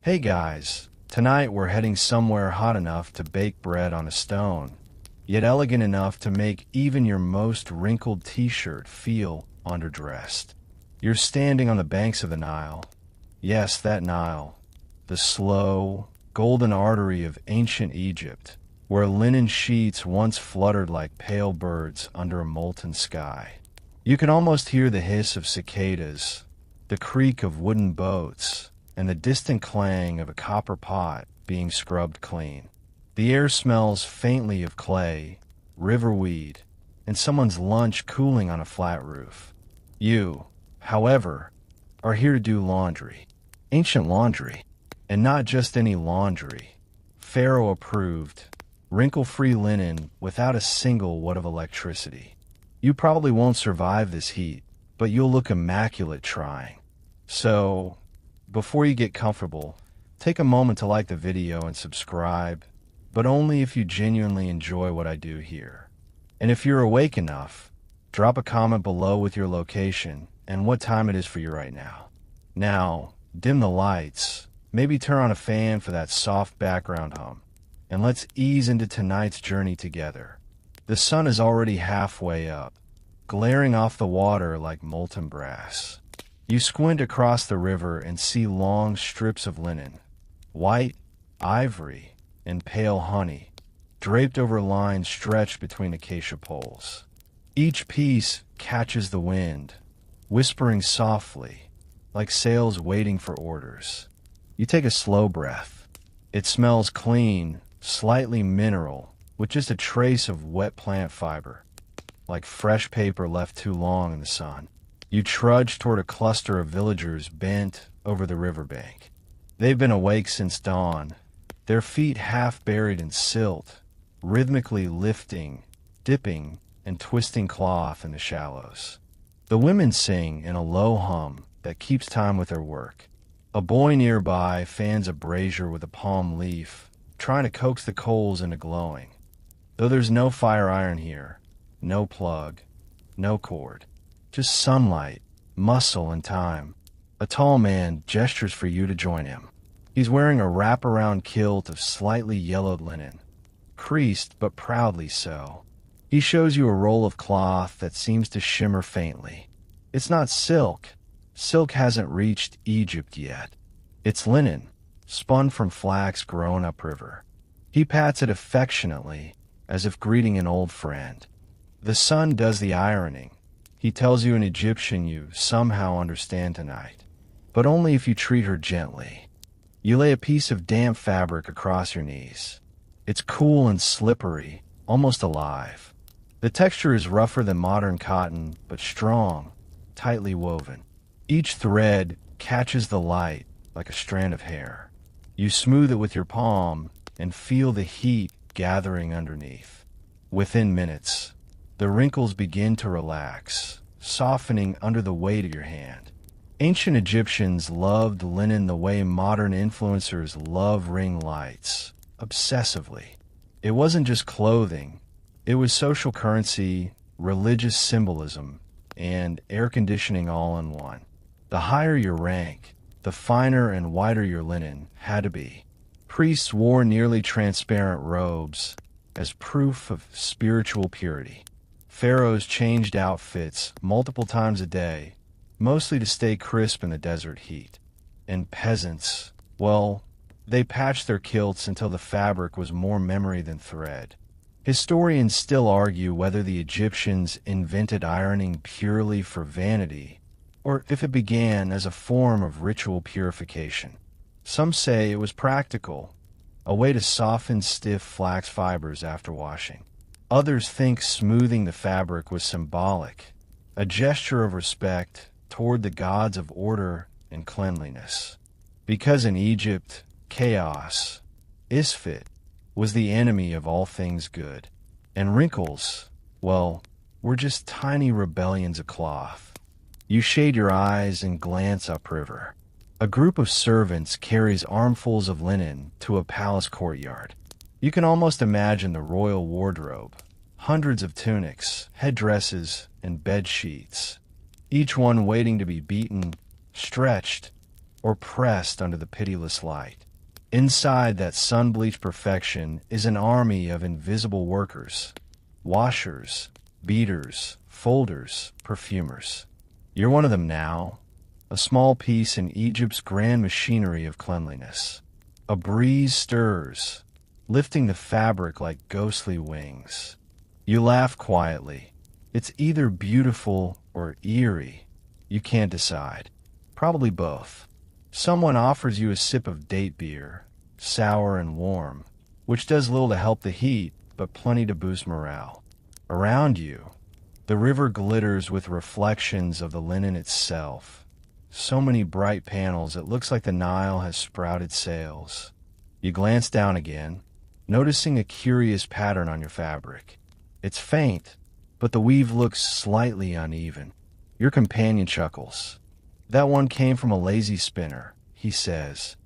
Hey guys, tonight we're heading somewhere hot enough to bake bread on a stone, yet elegant enough to make even your most wrinkled t-shirt feel underdressed. You're standing on the banks of the Nile. Yes, that Nile. The slow, golden artery of ancient Egypt, where linen sheets once fluttered like pale birds under a molten sky. You can almost hear the hiss of cicadas, the creak of wooden boats, and the distant clang of a copper pot being scrubbed clean. The air smells faintly of clay, riverweed, and someone's lunch cooling on a flat roof. You, however, are here to do laundry. Ancient laundry. And not just any laundry. Pharaoh-approved, wrinkle-free linen without a single watt of electricity. You probably won't survive this heat, but you'll look immaculate trying. So, before you get comfortable, take a moment to like the video and subscribe, but only if you genuinely enjoy what I do here. And if you're awake enough, drop a comment below with your location and what time it is for you right now. Now, dim the lights, maybe turn on a fan for that soft background hum, and let's ease into tonight's journey together. The sun is already halfway up, glaring off the water like molten brass. You squint across the river and see long strips of linen, white, ivory, and pale honey, draped over lines stretched between acacia poles. Each piece catches the wind, whispering softly, like sails waiting for orders. You take a slow breath. It smells clean, slightly mineral, with just a trace of wet plant fiber, like fresh paper left too long in the sun. You trudge toward a cluster of villagers bent over the riverbank. They've been awake since dawn, their feet half buried in silt, rhythmically lifting, dipping, and twisting cloth in the shallows. The women sing in a low hum that keeps time with their work. A boy nearby fans a brazier with a palm leaf, trying to coax the coals into glowing. Though there's no fire iron here, no plug, no cord. Just sunlight, muscle, and time. A tall man gestures for you to join him. He's wearing a wraparound kilt of slightly yellowed linen, creased but proudly so. He shows you a roll of cloth that seems to shimmer faintly. It's not silk. Silk hasn't reached Egypt yet. It's linen, spun from flax grown upriver. He pats it affectionately, as if greeting an old friend. The sun does the ironing. He tells you in Egyptian you somehow understand tonight, but only if you treat her gently. You lay a piece of damp fabric across your knees. It's cool and slippery, almost alive. The texture is rougher than modern cotton, but strong, tightly woven. Each thread catches the light like a strand of hair. You smooth it with your palm and feel the heat gathering underneath. Within minutes, the wrinkles begin to relax, softening under the weight of your hand. Ancient Egyptians loved linen the way modern influencers love ring lights, obsessively. It wasn't just clothing, it was social currency, religious symbolism, and air conditioning all in one. The higher your rank, the finer and whiter your linen had to be. Priests wore nearly transparent robes as proof of spiritual purity. Pharaohs changed outfits multiple times a day, mostly to stay crisp in the desert heat. And peasants, well, they patched their kilts until the fabric was more memory than thread. Historians still argue whether the Egyptians invented ironing purely for vanity, or if it began as a form of ritual purification. Some say it was practical, a way to soften stiff flax fibers after washing. Others think smoothing the fabric was symbolic, a gesture of respect toward the gods of order and cleanliness. Because in Egypt, chaos, Isfit, was the enemy of all things good. And wrinkles, well, were just tiny rebellions of cloth. You shade your eyes and glance upriver. A group of servants carries armfuls of linen to a palace courtyard. You can almost imagine the royal wardrobe, hundreds of tunics, headdresses, and bed sheets, each one waiting to be beaten, stretched, or pressed under the pitiless light. Inside that sun-bleached perfection is an army of invisible workers, washers, beaters, folders, perfumers. You're one of them now, a small piece in Egypt's grand machinery of cleanliness. A breeze stirs, lifting the fabric like ghostly wings. You laugh quietly. It's either beautiful or eerie. You can't decide. Probably both. Someone offers you a sip of date beer, sour and warm, which does little to help the heat, but plenty to boost morale. Around you, the river glitters with reflections of the linen itself. So many bright panels it looks like the Nile has sprouted sails. You glance down again, noticing a curious pattern on your fabric. It's faint, but the weave looks slightly uneven. Your companion chuckles. That one came from a lazy spinner, he says.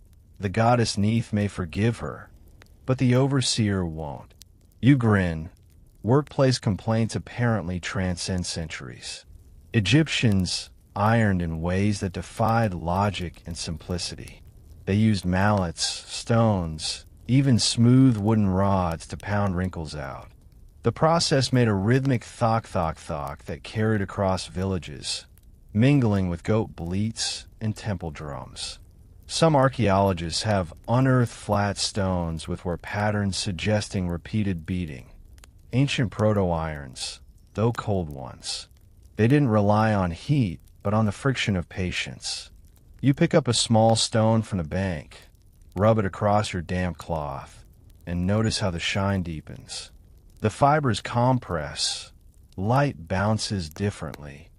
The goddess Neith may forgive her, but the overseer won't. You grin. Workplace complaints apparently transcend centuries. Egyptians ironed in ways that defied logic and simplicity. They used mallets, stones, even smooth wooden rods to pound wrinkles out. The process made a rhythmic thok-thok-thok that carried across villages, mingling with goat bleats and temple drums. Some archaeologists have unearthed flat stones with patterns suggesting repeated beating. Ancient proto-irons, though cold ones. They didn't rely on heat, but on the friction of patience. You pick up a small stone from the bank, rub it across your damp cloth, and notice how the shine deepens. The fibers compress, light bounces differently,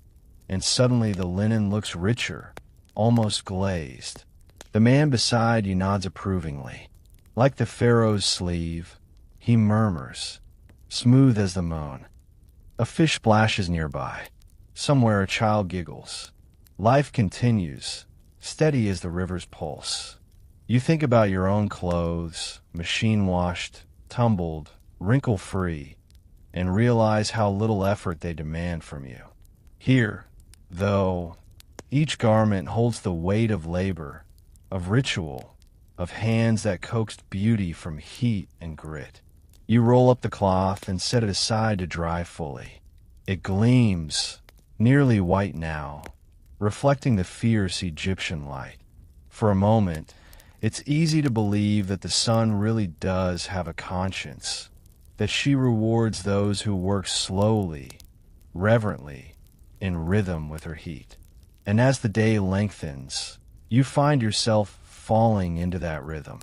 and suddenly the linen looks richer, almost glazed. The man beside you nods approvingly. Like the pharaoh's sleeve, he murmurs, smooth as the moan. A fish splashes nearby. Somewhere a child giggles. Life continues, steady as the river's pulse. You think about your own clothes, machine-washed, tumbled, wrinkle-free, and realize how little effort they demand from you. Here, though, each garment holds the weight of labor, of ritual, of hands that coaxed beauty from heat and grit. You roll up the cloth and set it aside to dry fully. It gleams, nearly white now, reflecting the fierce Egyptian light. For a moment, it's easy to believe that the sun really does have a conscience, that she rewards those who work slowly, reverently, in rhythm with her heat. And as the day lengthens, you find yourself falling into that rhythm.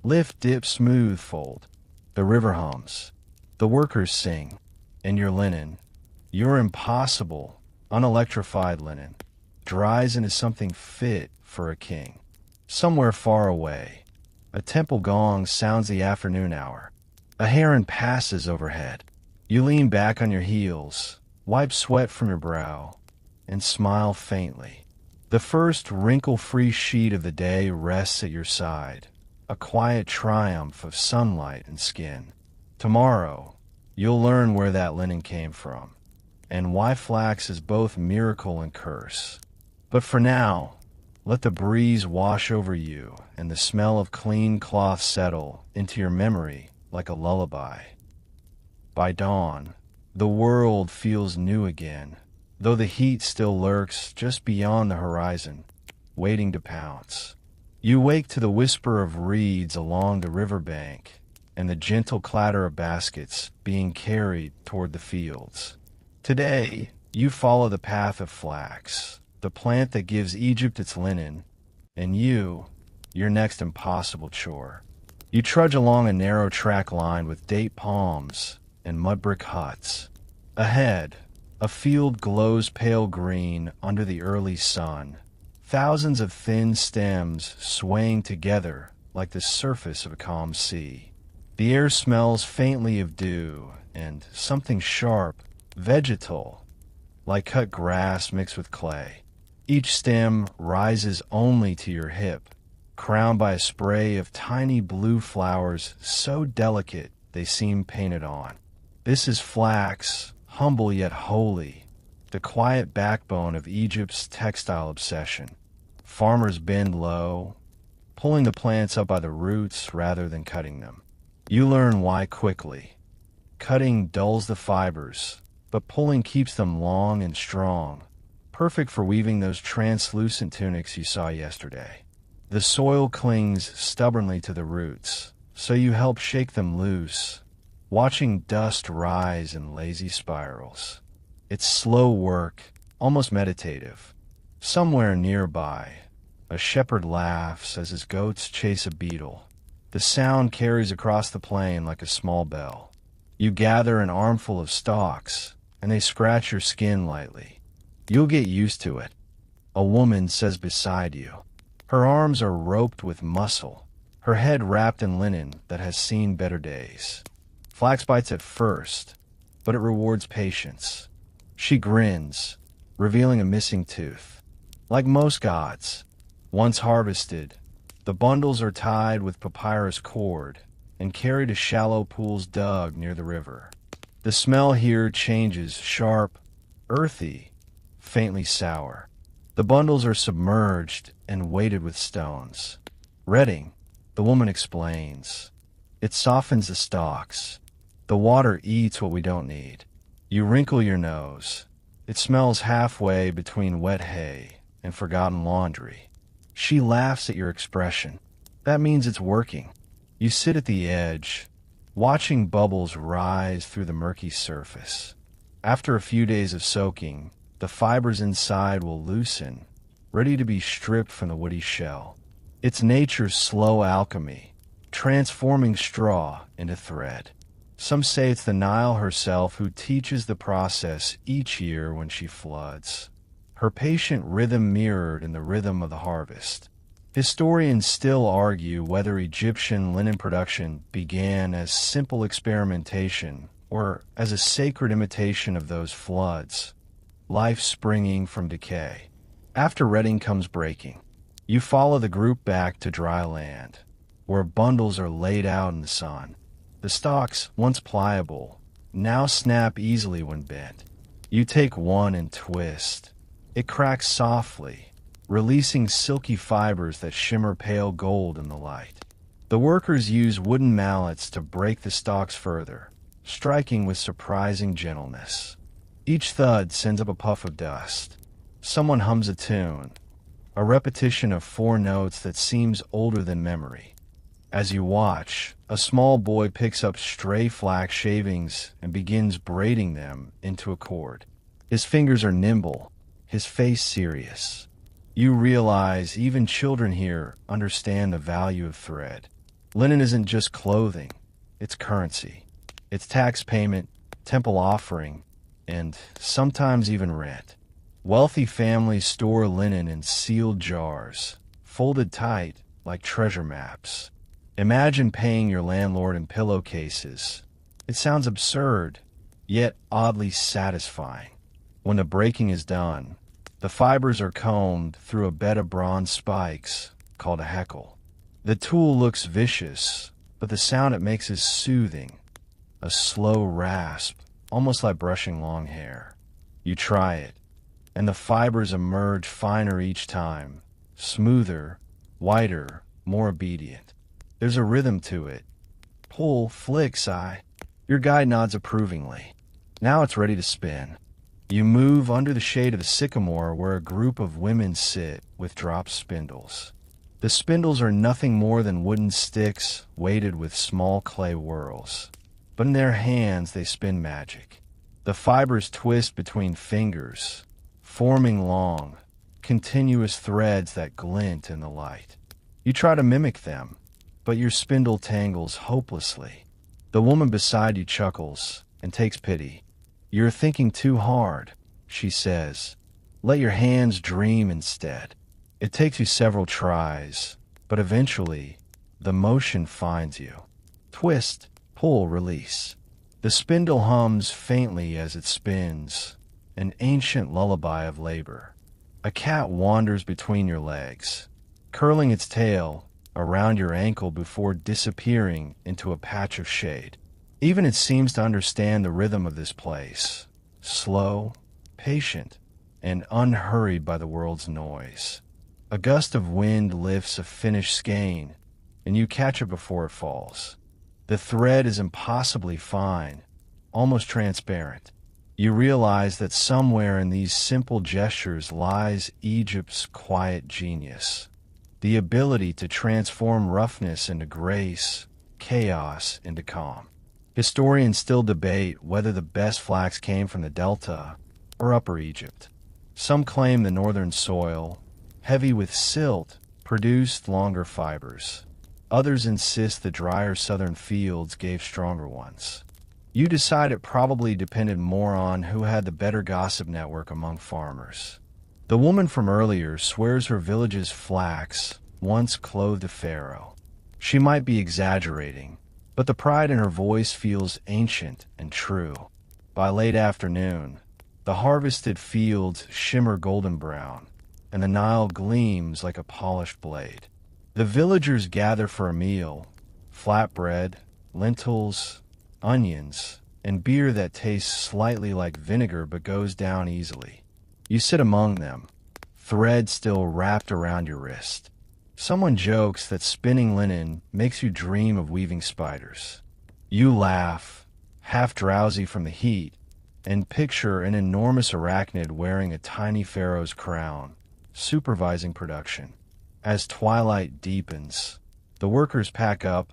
Lift, dip, smooth, fold. The river hums. The workers sing. And your linen, your impossible, unelectrified linen, dries into something fit for a king. Somewhere far away, a temple gong sounds the afternoon hour. A heron passes overhead. You lean back on your heels, wipe sweat from your brow, and smile faintly. The first wrinkle-free sheet of the day rests at your side, a quiet triumph of sunlight and skin. Tomorrow, you'll learn where that linen came from, and why flax is both miracle and curse. But for now, let the breeze wash over you and the smell of clean cloth settle into your memory like a lullaby. By dawn, the world feels new again, though the heat still lurks just beyond the horizon, waiting to pounce. You wake to the whisper of reeds along the riverbank and the gentle clatter of baskets being carried toward the fields. Today, you follow the path of flax, the plant that gives Egypt its linen, and your next impossible chore. You trudge along a narrow track lined with date palms and mud brick huts. Ahead, a field glows pale green under the early sun, thousands of thin stems swaying together like the surface of a calm sea. The air smells faintly of dew and something sharp, vegetal, like cut grass mixed with clay. Each stem rises only to your hip, crowned by a spray of tiny blue flowers so delicate they seem painted on. This is flax, humble yet holy, the quiet backbone of Egypt's textile obsession. Farmers bend low, pulling the plants up by the roots rather than cutting them. You learn why quickly. Cutting dulls the fibers, but pulling keeps them long and strong, perfect for weaving those translucent tunics you saw yesterday. The soil clings stubbornly to the roots, so you help shake them loose, watching dust rise in lazy spirals. It's slow work, almost meditative. Somewhere nearby, a shepherd laughs as his goats chase a beetle. The sound carries across the plain like a small bell. You gather an armful of stalks, and they scratch your skin lightly. You'll get used to it. A woman says beside you. Her arms are roped with muscle, her head wrapped in linen that has seen better days. Flax bites at first, but it rewards patience. She grins, revealing a missing tooth. Like most gods, once harvested, the bundles are tied with papyrus cord and carried to shallow pools dug near the river. The smell here changes sharp, earthy, faintly sour. The bundles are submerged and weighted with stones. Retting, the woman explains. It softens the stalks. The water eats what we don't need. You wrinkle your nose. It smells halfway between wet hay and forgotten laundry. She laughs at your expression. That means it's working. You sit at the edge, watching bubbles rise through the murky surface. After a few days of soaking, the fibers inside will loosen, ready to be stripped from the woody shell. It's nature's slow alchemy, transforming straw into thread. Some say it's the Nile herself who teaches the process each year when she floods. Her patient rhythm mirrored in the rhythm of the harvest. Historians still argue whether Egyptian linen production began as simple experimentation or as a sacred imitation of those floods, life springing from decay. After retting comes breaking. You follow the group back to dry land, where bundles are laid out in the sun. The stalks, once pliable, now snap easily when bent. You take one and twist. It cracks softly, releasing silky fibers that shimmer pale gold in the light. The workers use wooden mallets to break the stalks further, striking with surprising gentleness. Each thud sends up a puff of dust. Someone hums a tune, a repetition of 4 notes that seems older than memory. As you watch, a small boy picks up stray flax shavings and begins braiding them into a cord. His fingers are nimble, his face serious. You realize even children here understand the value of thread. Linen isn't just clothing, it's currency. It's tax payment, temple offering, and sometimes even rent. Wealthy families store linen in sealed jars, folded tight like treasure maps. Imagine paying your landlord in pillowcases. It sounds absurd, yet oddly satisfying. When the breaking is done, the fibers are combed through a bed of bronze spikes called a heckle. The tool looks vicious, but the sound it makes is soothing, a slow rasp, almost like brushing long hair. You try it, and the fibers emerge finer each time, smoother, whiter, more obedient. There's a rhythm to it. Pull, flick, sigh. Your guide nods approvingly. Now it's ready to spin. You move under the shade of the sycamore where a group of women sit with dropped spindles. The spindles are nothing more than wooden sticks weighted with small clay whorls. But in their hands they spin magic. The fibers twist between fingers, forming long, continuous threads that glint in the light. You try to mimic them, but your spindle tangles hopelessly. The woman beside you chuckles and takes pity. You're thinking too hard, she says. Let your hands dream instead. It takes you several tries, but eventually, the motion finds you. Twist, pull, release. The spindle hums faintly as it spins, an ancient lullaby of labor. A cat wanders between your legs, curling its tail around your ankle before disappearing into a patch of shade. Even it seems to understand the rhythm of this place, slow, patient, and unhurried by the world's noise. A gust of wind lifts a finished skein, and you catch it before it falls. The thread is impossibly fine, almost transparent. You realize that somewhere in these simple gestures lies Egypt's quiet genius, the ability to transform roughness into grace, chaos into calm. Historians still debate whether the best flax came from the Delta or Upper Egypt. Some claim the northern soil, heavy with silt, produced longer fibers. Others insist the drier southern fields gave stronger ones. You decide it probably depended more on who had the better gossip network among farmers. The woman from earlier swears her village's flax once clothed a pharaoh. She might be exaggerating, but the pride in her voice feels ancient and true. By late afternoon, the harvested fields shimmer golden brown, and the Nile gleams like a polished blade. The villagers gather for a meal: flatbread, lentils, onions, and beer that tastes slightly like vinegar but goes down easily. You sit among them, thread still wrapped around your wrist. Someone jokes that spinning linen makes you dream of weaving spiders. You laugh, half drowsy from the heat, and picture an enormous arachnid wearing a tiny pharaoh's crown, supervising production. As twilight deepens, the workers pack up,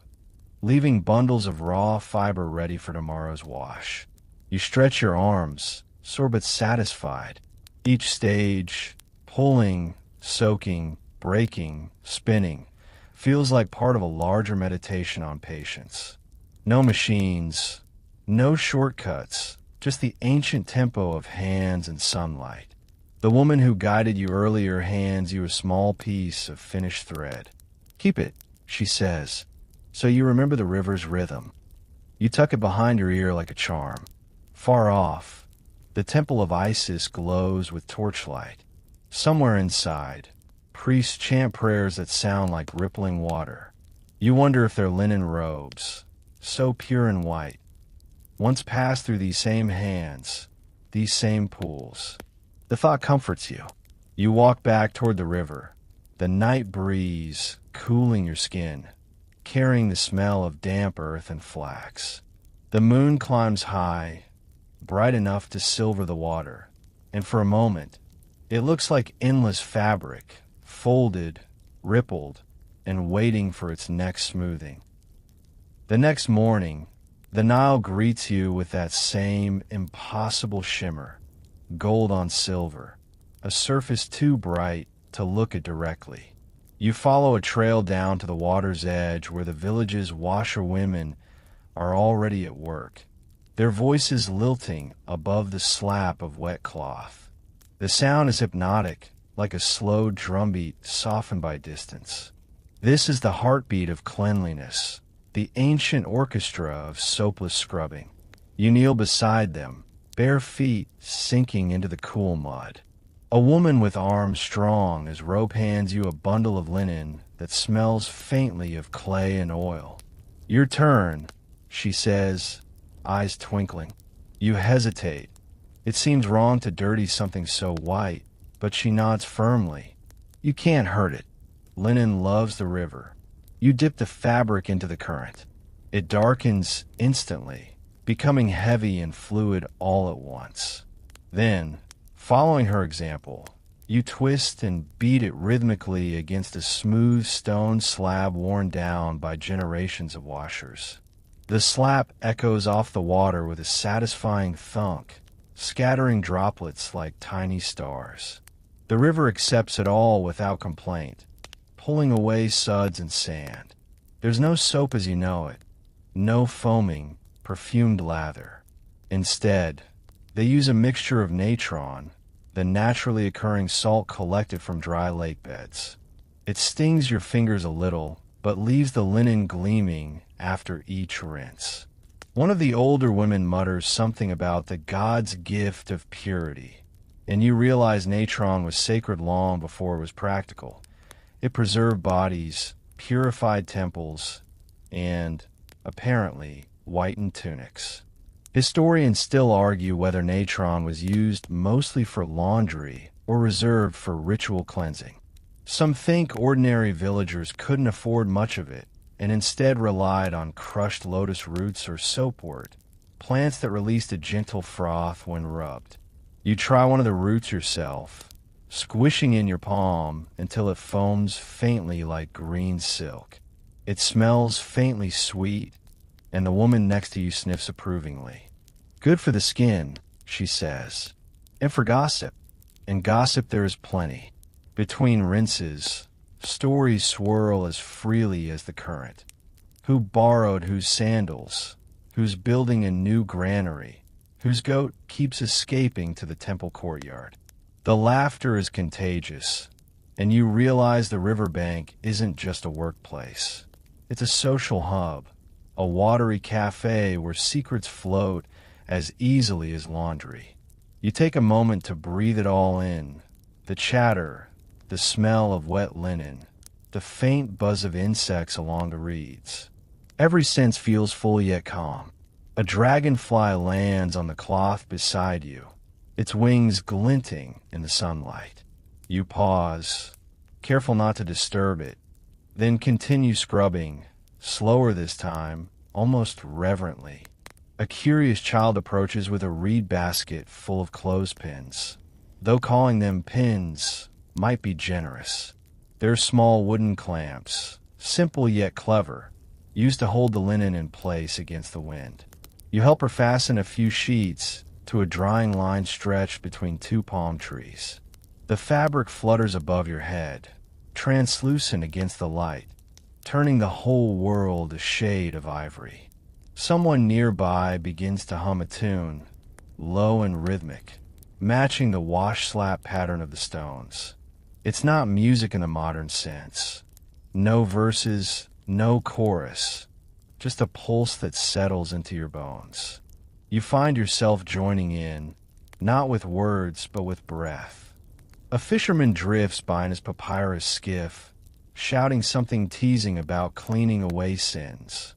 leaving bundles of raw fiber ready for tomorrow's wash. You stretch your arms, sore but satisfied. Each stage, pulling, soaking, breaking, spinning, feels like part of a larger meditation on patience. No machines, no shortcuts, just the ancient tempo of hands and sunlight. The woman who guided you earlier hands you a small piece of finished thread. "Keep it," she says, "so you remember the river's rhythm." You tuck it behind your ear like a charm. Far off, the temple of Isis glows with torchlight. Somewhere inside, priests chant prayers that sound like rippling water. You wonder if their linen robes, so pure and white, once passed through these same hands, these same pools. The thought comforts you. You walk back toward the river, the night breeze cooling your skin, carrying the smell of damp earth and flax. The moon climbs high, bright enough to silver the water, and for a moment, it looks like endless fabric, folded, rippled, and waiting for its next smoothing. The next morning, the Nile greets you with that same impossible shimmer, gold on silver, a surface too bright to look at directly. You follow a trail down to the water's edge where the village's washerwomen are already at work, their voices lilting above the slap of wet cloth. The sound is hypnotic, like a slow drumbeat softened by distance. This is the heartbeat of cleanliness, the ancient orchestra of soapless scrubbing. You kneel beside them, bare feet sinking into the cool mud. A woman with arms strong as rope hands you a bundle of linen that smells faintly of clay and oil. "Your turn," she says, eyes twinkling. You hesitate. It seems wrong to dirty something so white, but she nods firmly. You can't hurt it. Linen loves the river. You dip the fabric into the current. It darkens instantly, becoming heavy and fluid all at once. Then, following her example, you twist and beat it rhythmically against a smooth stone slab worn down by generations of washers. The slap echoes off the water with a satisfying thunk, scattering droplets like tiny stars. The river accepts it all without complaint, pulling away suds and sand. There's no soap as you know it, no foaming, perfumed lather. Instead, they use a mixture of natron, the naturally occurring salt collected from dry lake beds. It stings your fingers a little, but leaves the linen gleaming after each rinse. One of the older women mutters something about the God's gift of purity, and you realize natron was sacred long before it was practical. It preserved bodies, purified temples, and, apparently, whitened tunics. Historians still argue whether natron was used mostly for laundry or reserved for ritual cleansing. Some think ordinary villagers couldn't afford much of it and instead relied on crushed lotus roots or soapwort, plants that released a gentle froth when rubbed. You try one of the roots yourself, squishing in your palm until it foams faintly like green silk. It smells faintly sweet, and the woman next to you sniffs approvingly. Good for the skin, she says, and for gossip. And gossip there is plenty. Between rinses, stories swirl as freely as the current. Who borrowed whose sandals? Who's building a new granary? Whose goat keeps escaping to the temple courtyard? The laughter is contagious, and you realize the riverbank isn't just a workplace. It's a social hub, a watery cafe where secrets float as easily as laundry. You take a moment to breathe it all in, the chatter, the smell of wet linen, the faint buzz of insects along the reeds. Every sense feels full yet calm. A dragonfly lands on the cloth beside you, its wings glinting in the sunlight. You pause, careful not to disturb it, then continue scrubbing, slower this time, almost reverently. A curious child approaches with a reed basket full of clothespins. Though calling them pins might be generous. They're small wooden clamps, simple yet clever, used to hold the linen in place against the wind. You help her fasten a few sheets to a drying line stretched between two palm trees. The fabric flutters above your head, translucent against the light, turning the whole world a shade of ivory. Someone nearby begins to hum a tune, low and rhythmic, matching the wash-slap pattern of the stones. It's not music in the modern sense. No verses, no chorus, just a pulse that settles into your bones. You find yourself joining in, not with words, but with breath. A fisherman drifts by in his papyrus skiff, shouting something teasing about cleaning away sins.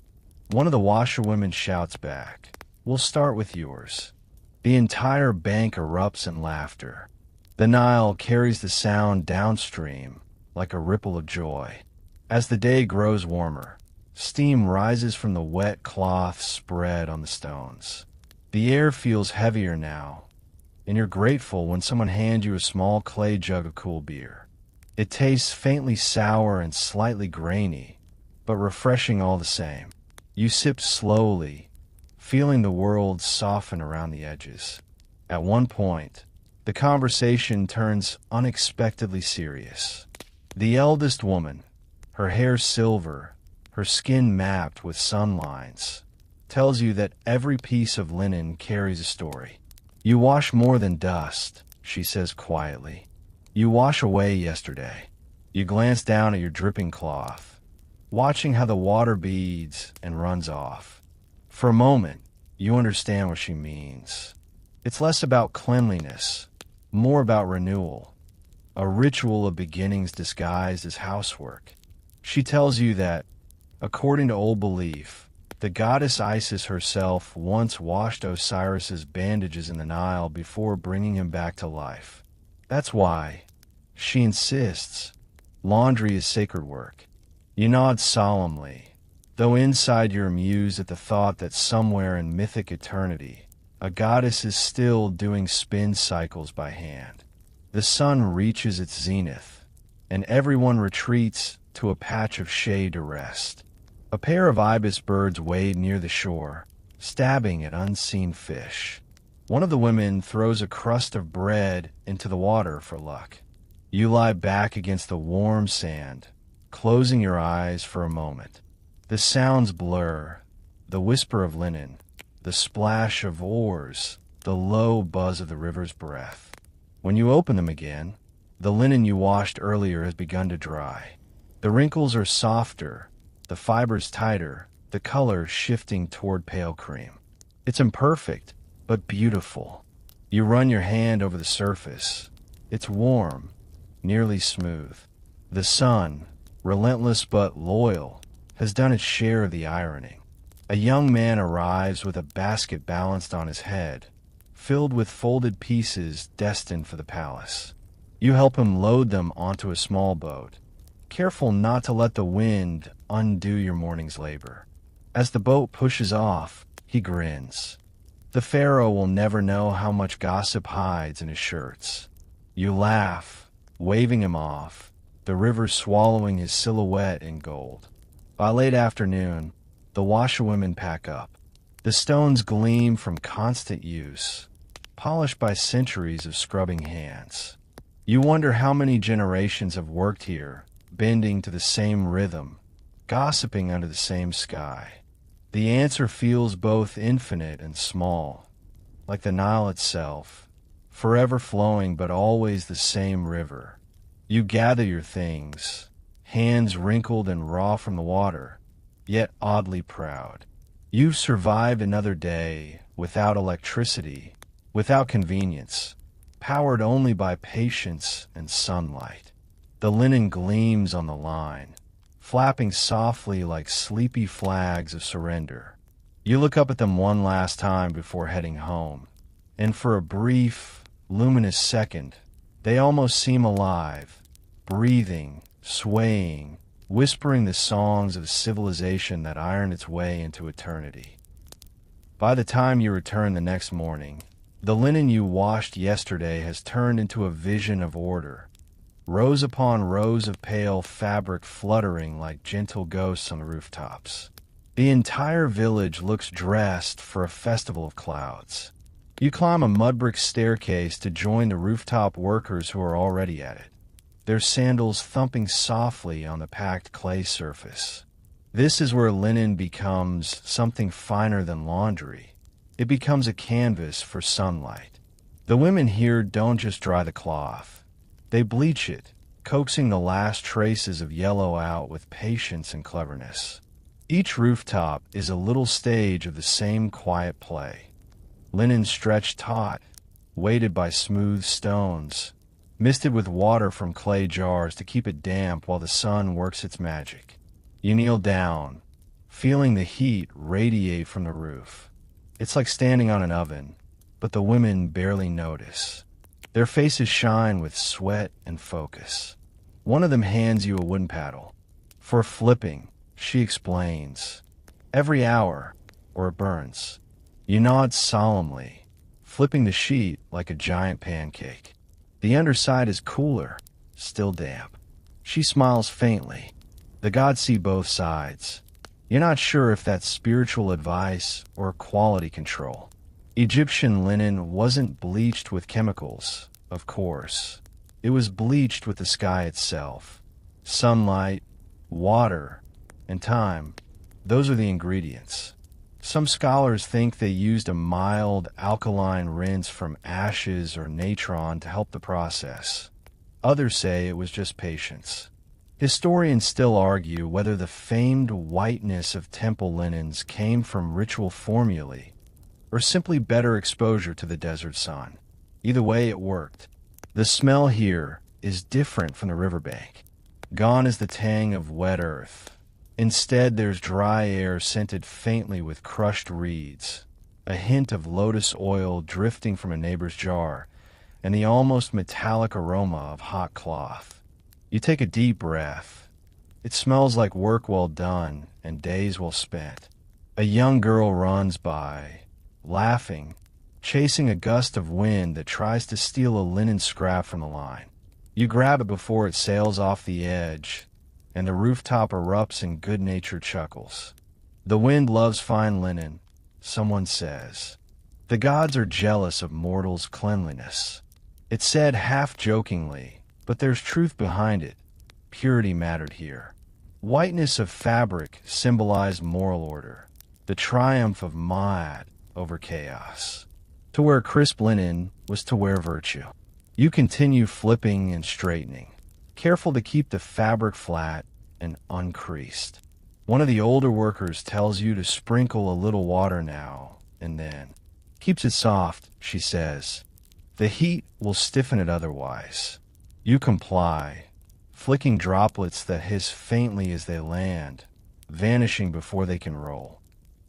One of the washerwomen shouts back, "We'll start with yours." The entire bank erupts in laughter. The Nile carries the sound downstream like a ripple of joy. As the day grows warmer, steam rises from the wet cloth spread on the stones. The air feels heavier now, and you're grateful when someone hands you a small clay jug of cool beer. It tastes faintly sour and slightly grainy, but refreshing all the same. You sip slowly, feeling the world soften around the edges. At one point, the conversation turns unexpectedly serious. The eldest woman, her hair silver, her skin mapped with sun lines, tells you that every piece of linen carries a story. "You wash more than dust," she says quietly. "You wash away yesterday." You glance down at your dripping cloth, watching how the water beads and runs off. For a moment, you understand what she means. It's less about cleanliness, more about renewal, a ritual of beginnings disguised as housework. She tells you that, according to old belief, the goddess Isis herself once washed Osiris's bandages in the Nile before bringing him back to life. That's why, she insists, laundry is sacred work. You nod solemnly, though inside you're amused at the thought that somewhere in mythic eternity, a goddess is still doing spin cycles by hand. The sun reaches its zenith, and everyone retreats to a patch of shade to rest. A pair of ibis birds wade near the shore, stabbing at unseen fish. One of the women throws a crust of bread into the water for luck. You lie back against the warm sand, closing your eyes for a moment. The sounds blur, the whisper of linen, the splash of oars, the low buzz of the river's breath. When you open them again, the linen you washed earlier has begun to dry. The wrinkles are softer, the fibers tighter, the color shifting toward pale cream. It's imperfect, but beautiful. You run your hand over the surface. It's warm, nearly smooth. The sun, relentless but loyal, has done its share of the ironing. A young man arrives with a basket balanced on his head, filled with folded pieces destined for the palace. You help him load them onto a small boat, careful not to let the wind undo your morning's labor. As the boat pushes off, he grins. The pharaoh will never know how much gossip hides in his shirts. You laugh, waving him off, the river swallowing his silhouette in gold. By late afternoon, the washerwomen pack up. The stones gleam from constant use, polished by centuries of scrubbing hands. You wonder how many generations have worked here, bending to the same rhythm, gossiping under the same sky. The answer feels both infinite and small, like the Nile itself, forever flowing but always the same river. You gather your things, hands wrinkled and raw from the water, yet oddly proud. You've survived another day without electricity, without convenience, powered only by patience and sunlight. The linen gleams on the line, flapping softly like sleepy flags of surrender. You look up at them one last time before heading home, and for a brief, luminous second, they almost seem alive, breathing, swaying, whispering the songs of civilization that iron its way into eternity. By the time you return the next morning, the linen you washed yesterday has turned into a vision of order, rows upon rows of pale fabric fluttering like gentle ghosts on the rooftops. The entire village looks dressed for a festival of clouds. You climb a mud-brick staircase to join the rooftop workers who are already at it, their sandals thumping softly on the packed clay surface. This is where linen becomes something finer than laundry. It becomes a canvas for sunlight. The women here don't just dry the cloth. They bleach it, coaxing the last traces of yellow out with patience and cleverness. Each rooftop is a little stage of the same quiet play. Linen stretched taut, weighted by smooth stones, misted with water from clay jars to keep it damp while the sun works its magic. You kneel down, feeling the heat radiate from the roof. It's like standing on an oven, but the women barely notice. Their faces shine with sweat and focus. One of them hands you a wooden paddle. For flipping, she explains. Every hour, or it burns. You nod solemnly, flipping the sheet like a giant pancake. The underside is cooler, still damp. She smiles faintly. The gods see both sides. You're not sure if that's spiritual advice or quality control. Egyptian linen wasn't bleached with chemicals, of course. It was bleached with the sky itself. Sunlight, water, and time, those are the ingredients. Some scholars think they used a mild, alkaline rinse from ashes or natron to help the process. Others say it was just patience. Historians still argue whether the famed whiteness of temple linens came from ritual formulae or simply better exposure to the desert sun. Either way, it worked. The smell here is different from the riverbank. Gone is the tang of wet earth. Instead, there's dry air scented faintly with crushed reeds, a hint of lotus oil drifting from a neighbor's jar, and the almost metallic aroma of hot cloth. You take a deep breath. It smells like work well done and days well spent. A young girl runs by, laughing, chasing a gust of wind that tries to steal a linen scrap from the line. You grab it before it sails off the edge, and the rooftop erupts in good-natured chuckles. The wind loves fine linen, someone says. The gods are jealous of mortals' cleanliness. It's said half-jokingly, but there's truth behind it. Purity mattered here. Whiteness of fabric symbolized moral order, the triumph of Ma'at over chaos. To wear crisp linen was to wear virtue. You continue flipping and straightening, careful to keep the fabric flat and uncreased. One of the older workers tells you to sprinkle a little water now and then. Keeps it soft, she says. The heat will stiffen it otherwise. You comply, flicking droplets that hiss faintly as they land, vanishing before they can roll.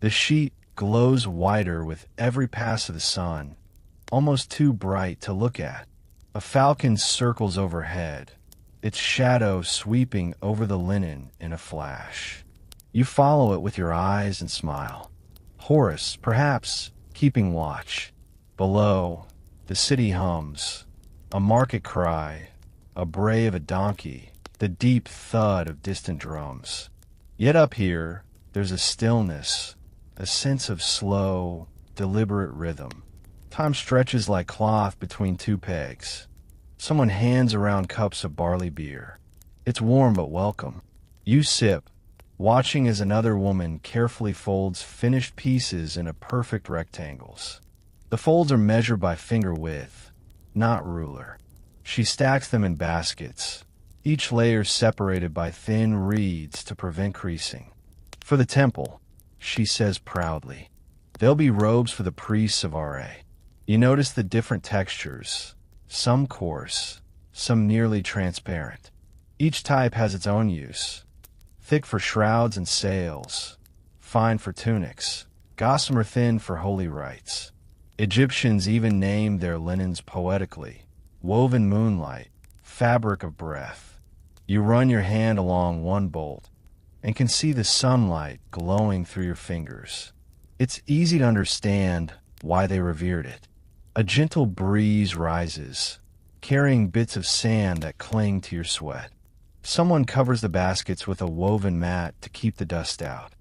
The sheet glows whiter with every pass of the sun, almost too bright to look at. A falcon circles overhead, its shadow sweeping over the linen in a flash. You follow it with your eyes and smile. Horus, perhaps, keeping watch. Below, the city hums. A market cry, a bray of a donkey, the deep thud of distant drums. Yet up here, there's a stillness, a sense of slow, deliberate rhythm. Time stretches like cloth between two pegs. Someone hands around cups of barley beer. It's warm but welcome. You sip, watching as another woman carefully folds finished pieces into perfect rectangles. The folds are measured by finger width, not ruler. She stacks them in baskets, each layer separated by thin reeds to prevent creasing. For the temple, she says proudly, there'll be robes for the priests of Ra. You notice the different textures, some coarse, some nearly transparent. Each type has its own use. Thick for shrouds and sails, fine for tunics, gossamer thin for holy rites. Egyptians even named their linens poetically: woven moonlight, fabric of breath. You run your hand along one bolt and can see the sunlight glowing through your fingers. It's easy to understand why they revered it. A gentle breeze rises, carrying bits of sand that cling to your sweat. Someone covers the baskets with a woven mat to keep the dust out.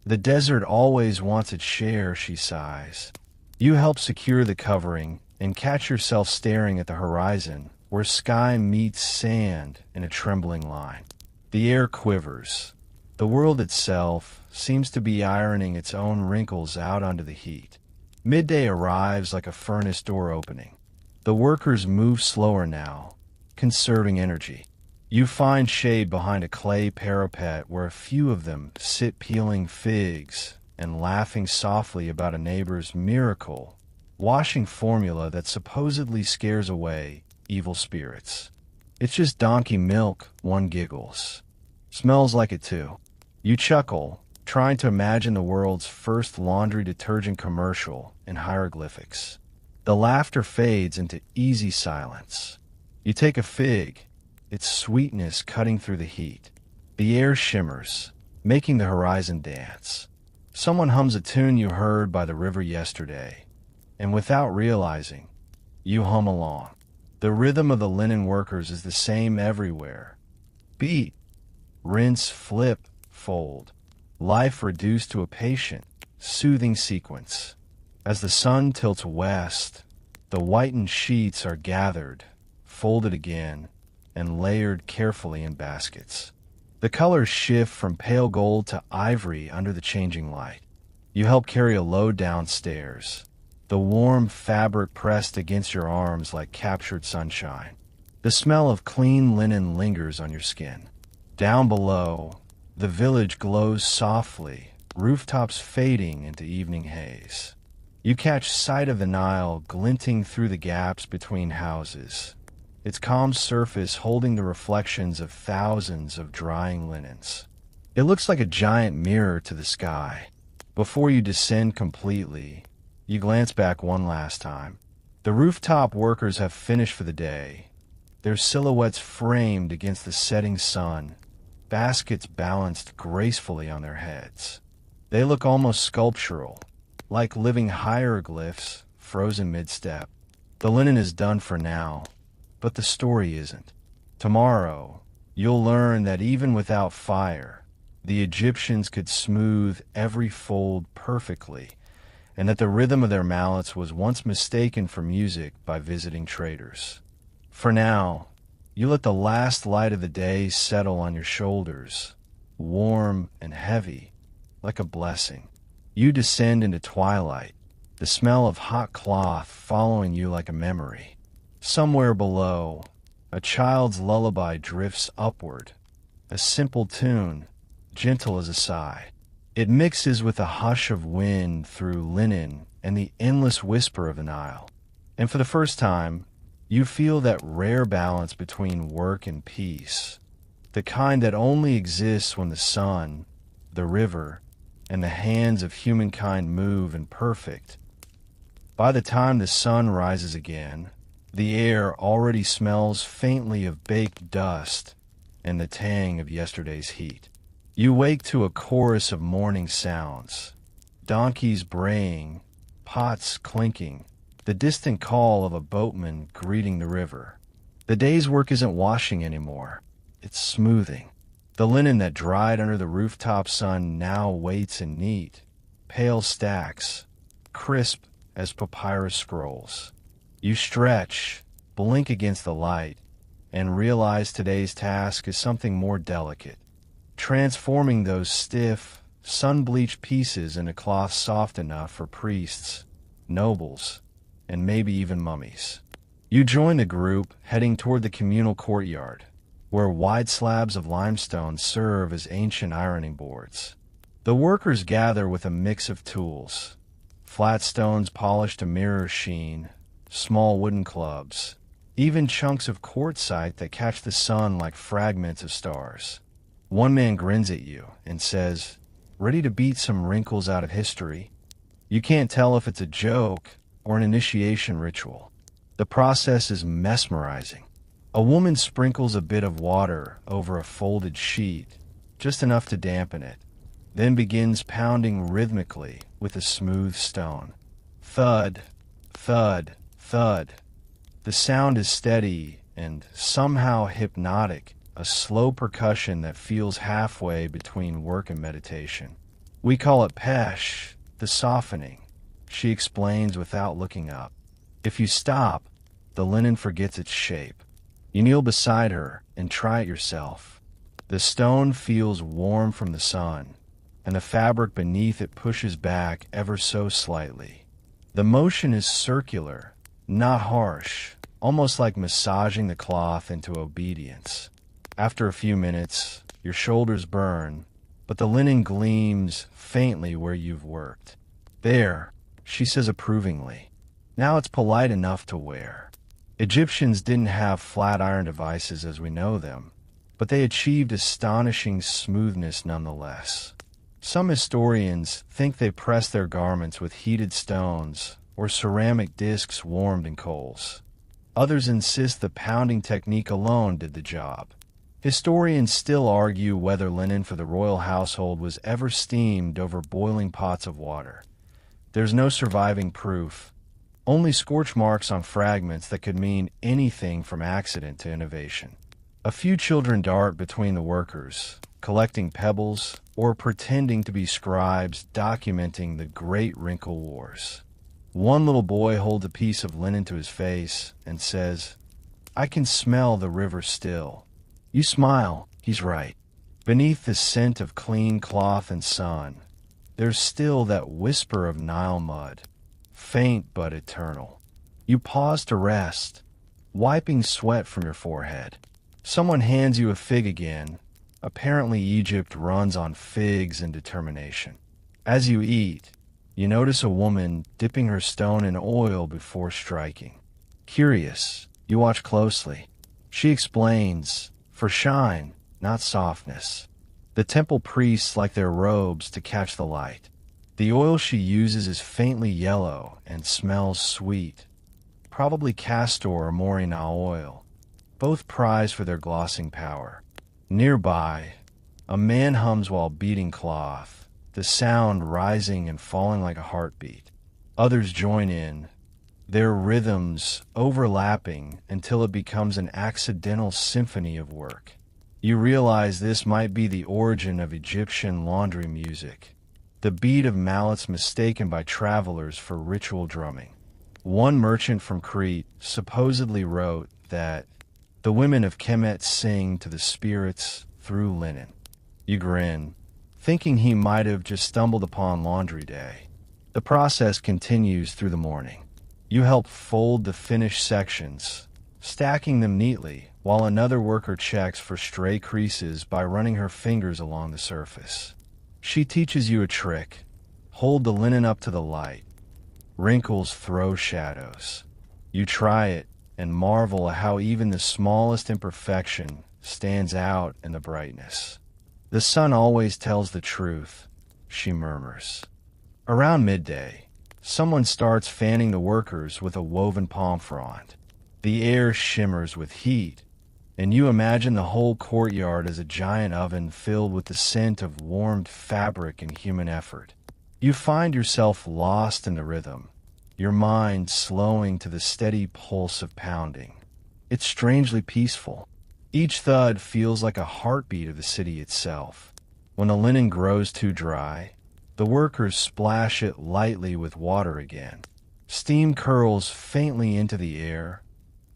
The desert always wants its share, she sighs. You help secure the covering and catch yourself staring at the horizon where sky meets sand in a trembling line. The air quivers. The world itself seems to be ironing its own wrinkles out onto the heat. Midday arrives like a furnace door opening. The workers move slower now, conserving energy. You find shade behind a clay parapet where a few of them sit peeling figs and laughing softly about a neighbor's miracle washing formula that supposedly scares away evil spirits. It's just donkey milk, one giggles. Smells like it too. You chuckle, trying to imagine the world's first laundry detergent commercial in hieroglyphics. The laughter fades into easy silence. You take a fig, its sweetness cutting through the heat. The air shimmers, making the horizon dance. Someone hums a tune you heard by the river yesterday, and without realizing, you hum along. The rhythm of the linen workers is the same everywhere. Beat, rinse, flip, fold. Life reduced to a patient, soothing sequence. As the sun tilts west, the whitened sheets are gathered, folded again, and layered carefully in baskets. The colors shift from pale gold to ivory under the changing light. You help carry a load downstairs, the warm fabric pressed against your arms like captured sunshine. The smell of clean linen lingers on your skin. Down below, the village glows softly, rooftops fading into evening haze. You catch sight of the Nile glinting through the gaps between houses, its calm surface holding the reflections of thousands of drying linens. It looks like a giant mirror to the sky. Before you descend completely, you glance back one last time. The rooftop workers have finished for the day, their silhouettes framed against the setting sun, baskets balanced gracefully on their heads. They look almost sculptural, like living hieroglyphs frozen mid-step. The linen is done for now, but the story isn't. Tomorrow, you'll learn that even without fire, the Egyptians could smooth every fold perfectly, and that the rhythm of their mallets was once mistaken for music by visiting traders. For now, you let the last light of the day settle on your shoulders, warm and heavy, like a blessing. You descend into twilight, the smell of hot cloth following you like a memory. Somewhere below, a child's lullaby drifts upward, a simple tune, gentle as a sigh. It mixes with the hush of wind through linen and the endless whisper of the Nile. And for the first time, you feel that rare balance between work and peace, the kind that only exists when the sun, the river, and the hands of humankind move in perfect. By the time the sun rises again, The air already smells faintly of baked dust and the tang of yesterday's heat. You wake to a chorus of morning sounds: donkeys braying, pots clinking, the distant call of a boatman greeting the river. The day's work isn't washing anymore, it's smoothing. The linen that dried under the rooftop sun now waits in neat, pale stacks, crisp as papyrus scrolls. You stretch, blink against the light, and realize today's task is something more delicate: transforming those stiff, sun-bleached pieces into cloth soft enough for priests, nobles, and maybe even mummies. You join the group, heading toward the communal courtyard, where wide slabs of limestone serve as ancient ironing boards. The workers gather with a mix of tools: flat stones polished to mirror sheen, small wooden clubs, even chunks of quartzite that catch the sun like fragments of stars. One man grins at you and says, "Ready to beat some wrinkles out of history?" You can't tell if it's a joke or an initiation ritual. The process is mesmerizing. A woman sprinkles a bit of water over a folded sheet, just enough to dampen it, then begins pounding rhythmically with a smooth stone. Thud, thud, thud. The sound is steady and somehow hypnotic, a slow percussion that feels halfway between work and meditation. We call it pesh, the softening, she explains without looking up. If you stop, the linen forgets its shape. You kneel beside her and try it yourself. The stone feels warm from the sun, and the fabric beneath it pushes back ever so slightly. The motion is circular, not harsh, almost like massaging the cloth into obedience. After a few minutes, your shoulders burn, but the linen gleams faintly where you've worked. "There," she says approvingly. "Now it's polite enough to wear." Egyptians didn't have flat iron devices as we know them, but they achieved astonishing smoothness nonetheless. Some historians think they pressed their garments with heated stones or ceramic discs warmed in coals. Others insist the pounding technique alone did the job. Historians still argue whether linen for the royal household was ever steamed over boiling pots of water. There's no surviving proof, only scorch marks on fragments that could mean anything from accident to innovation. A few children dart between the workers, collecting pebbles or pretending to be scribes documenting the Great Wrinkle Wars. One little boy holds a piece of linen to his face and says, "I can smell the river still." You smile, he's right. Beneath the scent of clean cloth and sun, there's still that whisper of Nile mud, faint but eternal. You pause to rest, wiping sweat from your forehead. Someone hands you a fig again. Apparently Egypt runs on figs and determination. As you eat, you notice a woman dipping her stone in oil before striking. Curious, you watch closely. She explains, "For shine, not softness." The temple priests like their robes to catch the light. The oil she uses is faintly yellow and smells sweet, probably castor or morina oil, both prized for their glossing power. Nearby, a man hums while beating cloth, the sound rising and falling like a heartbeat. Others join in, their rhythms overlapping until it becomes an accidental symphony of work. You realize this might be the origin of Egyptian laundry music, the beat of mallets mistaken by travelers for ritual drumming. One merchant from Crete supposedly wrote that the women of Kemet sing to the spirits through linen. You grin, thinking he might have just stumbled upon laundry day. The process continues through the morning. You help fold the finished sections, stacking them neatly, while another worker checks for stray creases by running her fingers along the surface. She teaches you a trick. Hold the linen up to the light. Wrinkles throw shadows. You try it and marvel at how even the smallest imperfection stands out in the brightness. "The sun always tells the truth," she murmurs. Around midday, someone starts fanning the workers with a woven palm frond. The air shimmers with heat, and you imagine the whole courtyard as a giant oven filled with the scent of warmed fabric and human effort. You find yourself lost in the rhythm, your mind slowing to the steady pulse of pounding. It's strangely peaceful. Each thud feels like a heartbeat of the city itself. When the linen grows too dry, the workers splash it lightly with water again. Steam curls faintly into the air,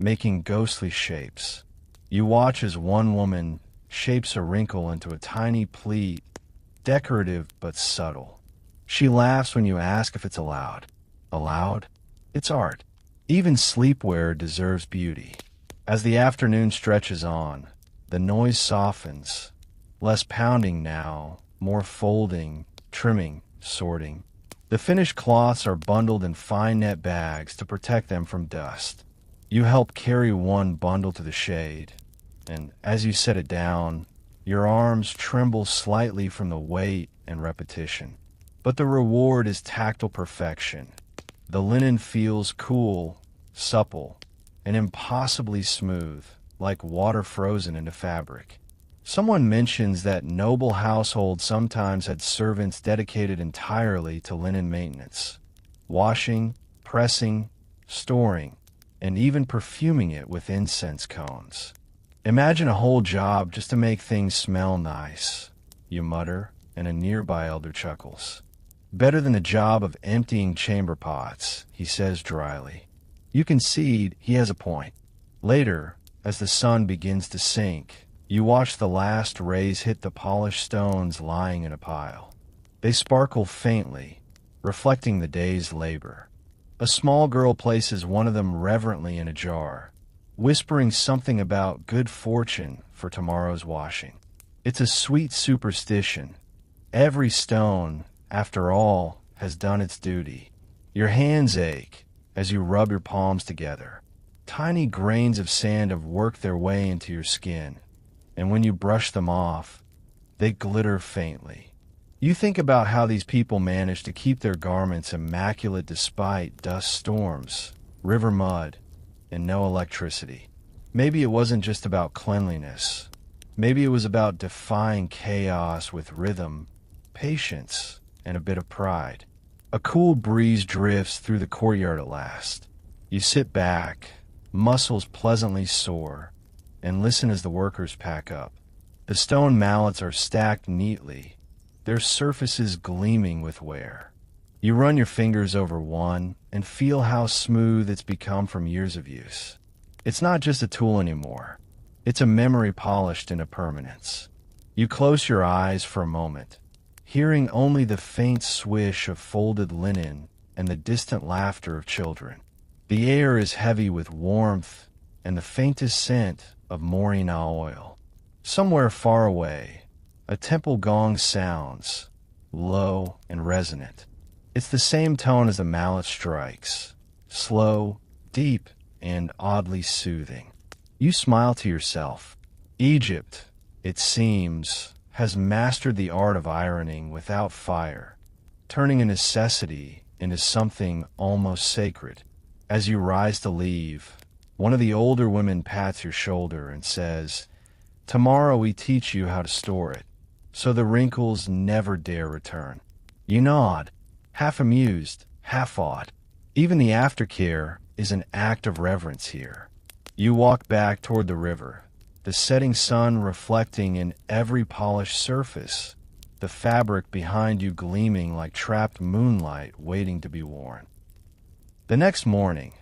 making ghostly shapes. You watch as one woman shapes a wrinkle into a tiny pleat, decorative but subtle. She laughs when you ask if it's allowed. Allowed? It's art. Even sleepwear deserves beauty. As the afternoon stretches on, the noise softens. Less pounding now, more folding, trimming, sorting. The finished cloths are bundled in fine net bags to protect them from dust. You help carry one bundle to the shade, and as you set it down, your arms tremble slightly from the weight and repetition. But the reward is tactile perfection. The linen feels cool, supple, and impossibly smooth, like water frozen into fabric. Someone mentions that noble households sometimes had servants dedicated entirely to linen maintenance, washing, pressing, storing, and even perfuming it with incense cones. Imagine a whole job just to make things smell nice, you mutter, and a nearby elder chuckles. Better than the job of emptying chamber pots, he says dryly. You concede he has a point. Later, as the sun begins to sink, you watch the last rays hit the polished stones lying in a pile. They sparkle faintly, reflecting the day's labor. A small girl places one of them reverently in a jar, whispering something about good fortune for tomorrow's washing. It's a sweet superstition. Every stone, after all, has done its duty. Your hands ache as you rub your palms together. Tiny grains of sand have worked their way into your skin, and when you brush them off, they glitter faintly. You think about how these people manage to keep their garments immaculate despite dust storms, river mud, and no electricity. Maybe it wasn't just about cleanliness. Maybe it was about defying chaos with rhythm, patience, and a bit of pride. A cool breeze drifts through the courtyard at last. You sit back, muscles pleasantly sore, and listen as the workers pack up. The stone mallets are stacked neatly, their surfaces gleaming with wear. You run your fingers over one and feel how smooth it's become from years of use. It's not just a tool anymore. It's a memory polished into permanence. You close your eyes for a moment, hearing only the faint swish of folded linen and the distant laughter of children. The air is heavy with warmth and the faintest scent of morina oil. Somewhere far away, a temple gong sounds, low and resonant. It's the same tone as the mallet strikes, slow, deep, and oddly soothing. You smile to yourself. Egypt, it seems, has mastered the art of ironing without fire, turning a necessity into something almost sacred. As you rise to leave, one of the older women pats your shoulder and says, "Tomorrow we teach you how to store it, so the wrinkles never dare return." You nod, half amused, half awed. Even the aftercare is an act of reverence here. You walk back toward the river, the setting sun reflecting in every polished surface, the fabric behind you gleaming like trapped moonlight waiting to be worn. The next morning,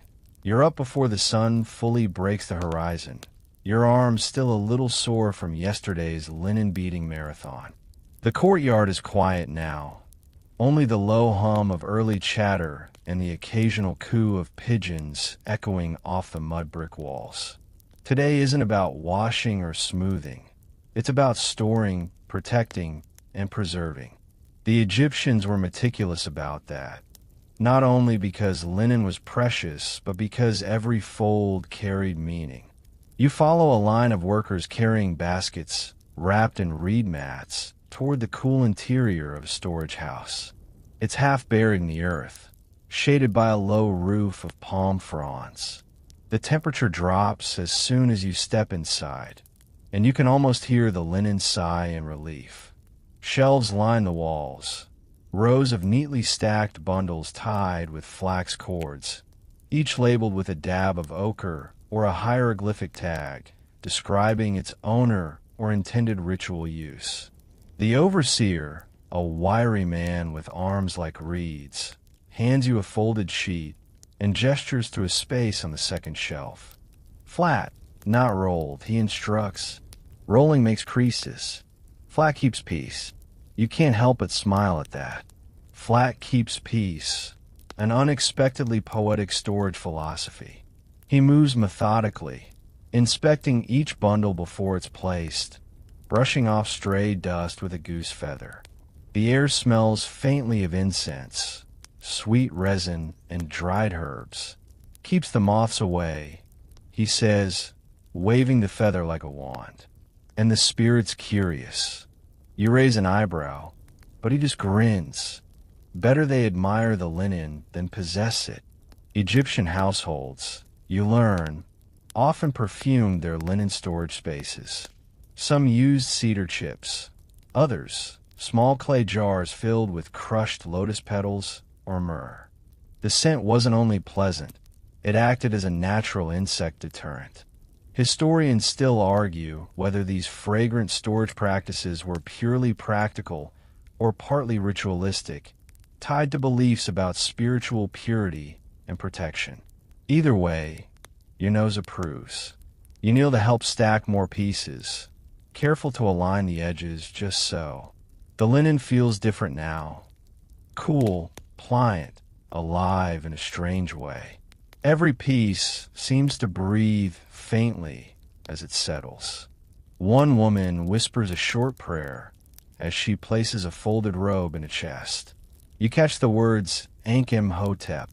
you're up before the sun fully breaks the horizon, your arms still a little sore from yesterday's linen-beating marathon. The courtyard is quiet now, only the low hum of early chatter and the occasional coo of pigeons echoing off the mud brick walls. Today isn't about washing or smoothing. It's about storing, protecting, and preserving. The Egyptians were meticulous about that, not only because linen was precious, but because every fold carried meaning. You follow a line of workers carrying baskets wrapped in reed mats toward the cool interior of a storage house. It's half buried in the earth, shaded by a low roof of palm fronds. The temperature drops as soon as you step inside, and you can almost hear the linen sigh in relief. Shelves line the walls, rows of neatly stacked bundles tied with flax cords, each labeled with a dab of ochre or a hieroglyphic tag describing its owner or intended ritual use. The overseer, a wiry man with arms like reeds, hands you a folded sheet and gestures to a space on the second shelf. Flat, not rolled, he instructs. Rolling makes creases. Flat keeps peace. You can't help but smile at that. Flat keeps peace. An unexpectedly poetic storage philosophy. He moves methodically, inspecting each bundle before it's placed, brushing off stray dust with a goose feather. The air smells faintly of incense, sweet resin, and dried herbs. Keeps the moths away, he says, waving the feather like a wand. And the spirit's curious. You raise an eyebrow, but he just grins. Better they admire the linen than possess it. Egyptian households, you learn, often perfumed their linen storage spaces. Some used cedar chips, others, small clay jars filled with crushed lotus petals or myrrh. The scent wasn't only pleasant, it acted as a natural insect deterrent. Historians still argue whether these fragrant storage practices were purely practical or partly ritualistic, tied to beliefs about spiritual purity and protection. Either way, your nose approves. You kneel to help stack more pieces, careful to align the edges just so. The linen feels different now. Cool, pliant, alive in a strange way. Every piece seems to breathe faintly as it settles. One woman whispers a short prayer as she places a folded robe in a chest. You catch the words Ankem Hotep,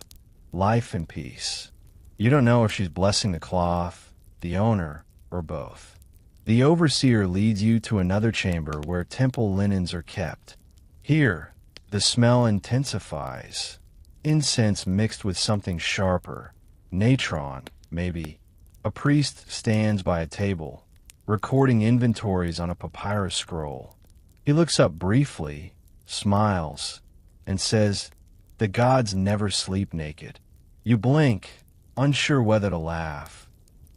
life and peace. You don't know if she's blessing the cloth, the owner, or both. The overseer leads you to another chamber where temple linens are kept. Here, the smell intensifies. Incense mixed with something sharper. Natron, maybe. A priest stands by a table, recording inventories on a papyrus scroll. He looks up briefly, smiles, and says, "The gods never sleep naked." You blink, unsure whether to laugh,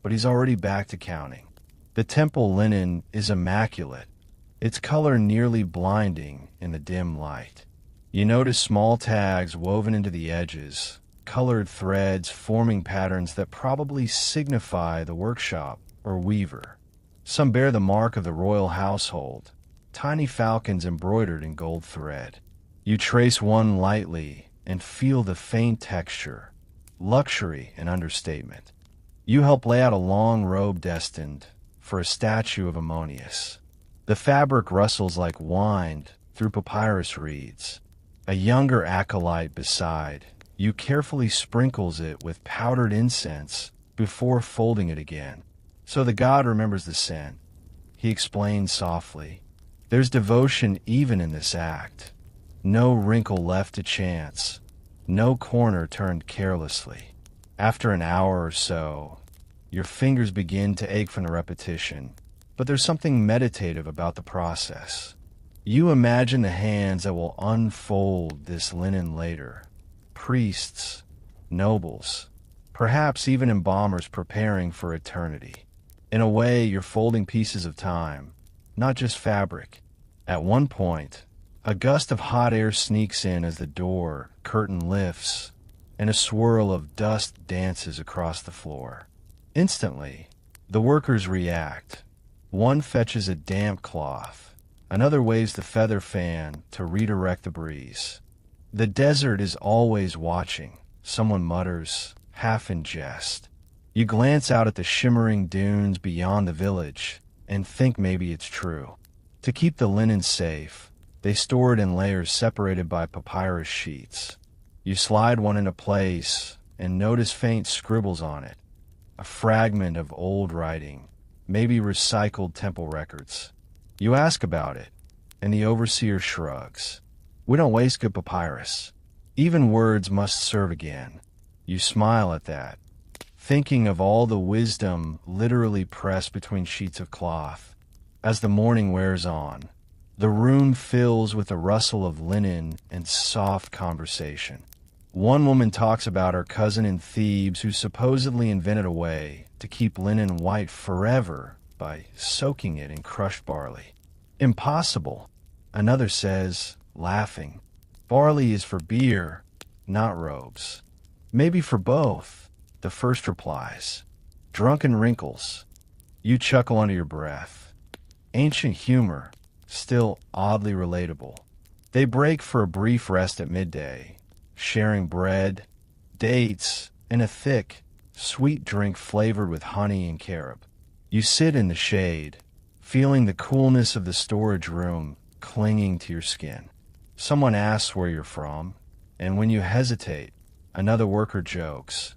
but he's already back to counting. The temple linen is immaculate, its color nearly blinding in the dim light. You notice small tags woven into the edges, colored threads forming patterns that probably signify the workshop or weaver. Some bear the mark of the royal household, tiny falcons embroidered in gold thread. You trace one lightly and feel the faint texture, luxury and understatement. You help lay out a long robe destined for a statue of Ammonius. The fabric rustles like wind through papyrus reeds. A younger acolyte beside you carefully sprinkles it with powdered incense before folding it again, so the god remembers the scent. He explains softly, "There's devotion even in this act. No wrinkle left to chance, no corner turned carelessly." After an hour or so, your fingers begin to ache from the repetition, but there's something meditative about the process. You imagine the hands that will unfold this linen later. Priests, nobles, perhaps even embalmers preparing for eternity. In a way, you're folding pieces of time, not just fabric. At one point, a gust of hot air sneaks in as the door curtain lifts, and a swirl of dust dances across the floor. Instantly, the workers react. One fetches a damp cloth, another waves the feather fan to redirect the breeze. The desert is always watching, someone mutters, half in jest. You glance out at the shimmering dunes beyond the village and think maybe it's true. To keep the linen safe, they store it in layers separated by papyrus sheets. You slide one into place and notice faint scribbles on it, a fragment of old writing, maybe recycled temple records. You ask about it, and the overseer shrugs. "We don't waste good papyrus. Even words must serve again." You smile at that, thinking of all the wisdom literally pressed between sheets of cloth. As the morning wears on, the room fills with a rustle of linen and soft conversation. One woman talks about her cousin in Thebes who supposedly invented a way to keep linen white forever by soaking it in crushed barley. Impossible, another says, laughing. Barley is for beer, not robes. Maybe for both, the first replies. Drunken wrinkles. You chuckle under your breath. Ancient humor, still oddly relatable. They break for a brief rest at midday, sharing bread, dates, and a thick, sweet drink flavored with honey and carob. You sit in the shade, feeling the coolness of the storage room clinging to your skin. Someone asks where you're from, and when you hesitate, another worker jokes,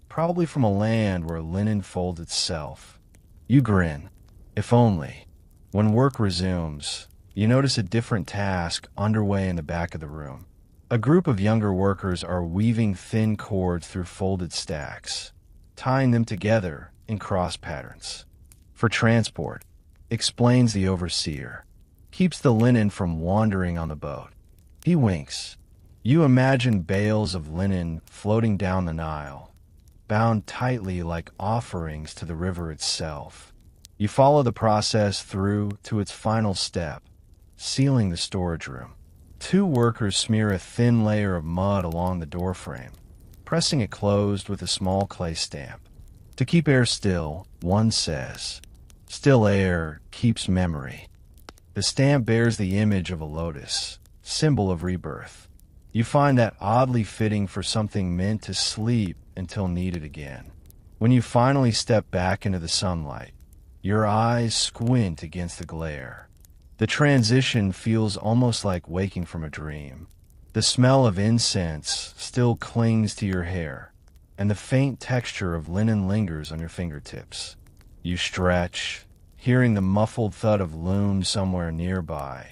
probably from a land where linen folds itself. You grin, if only. When work resumes, you notice a different task underway in the back of the room. A group of younger workers are weaving thin cords through folded stacks, tying them together in cross patterns. For transport, explains the overseer, keeps the linen from wandering on the boat. He winks. You imagine bales of linen floating down the Nile, bound tightly like offerings to the river itself. You follow the process through to its final step, sealing the storage room. Two workers smear a thin layer of mud along the doorframe, pressing it closed with a small clay stamp. To keep air still, one says, still air keeps memory. The stamp bears the image of a lotus, symbol of rebirth. You find that oddly fitting for something meant to sleep until needed again. When you finally step back into the sunlight, your eyes squint against the glare. The transition feels almost like waking from a dream. The smell of incense still clings to your hair, and the faint texture of linen lingers on your fingertips. You stretch, hearing the muffled thud of loom somewhere nearby,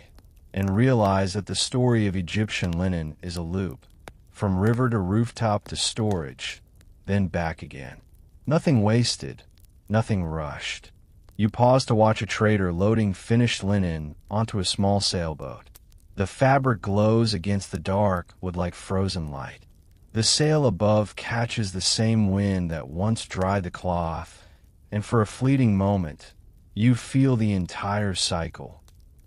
and realize that the story of Egyptian linen is a loop, from river to rooftop to storage, then back again. Nothing wasted, nothing rushed. You pause to watch a trader loading finished linen onto a small sailboat. The fabric glows against the dark with like frozen light. The sail above catches the same wind that once dried the cloth, and for a fleeting moment, you feel the entire cycle.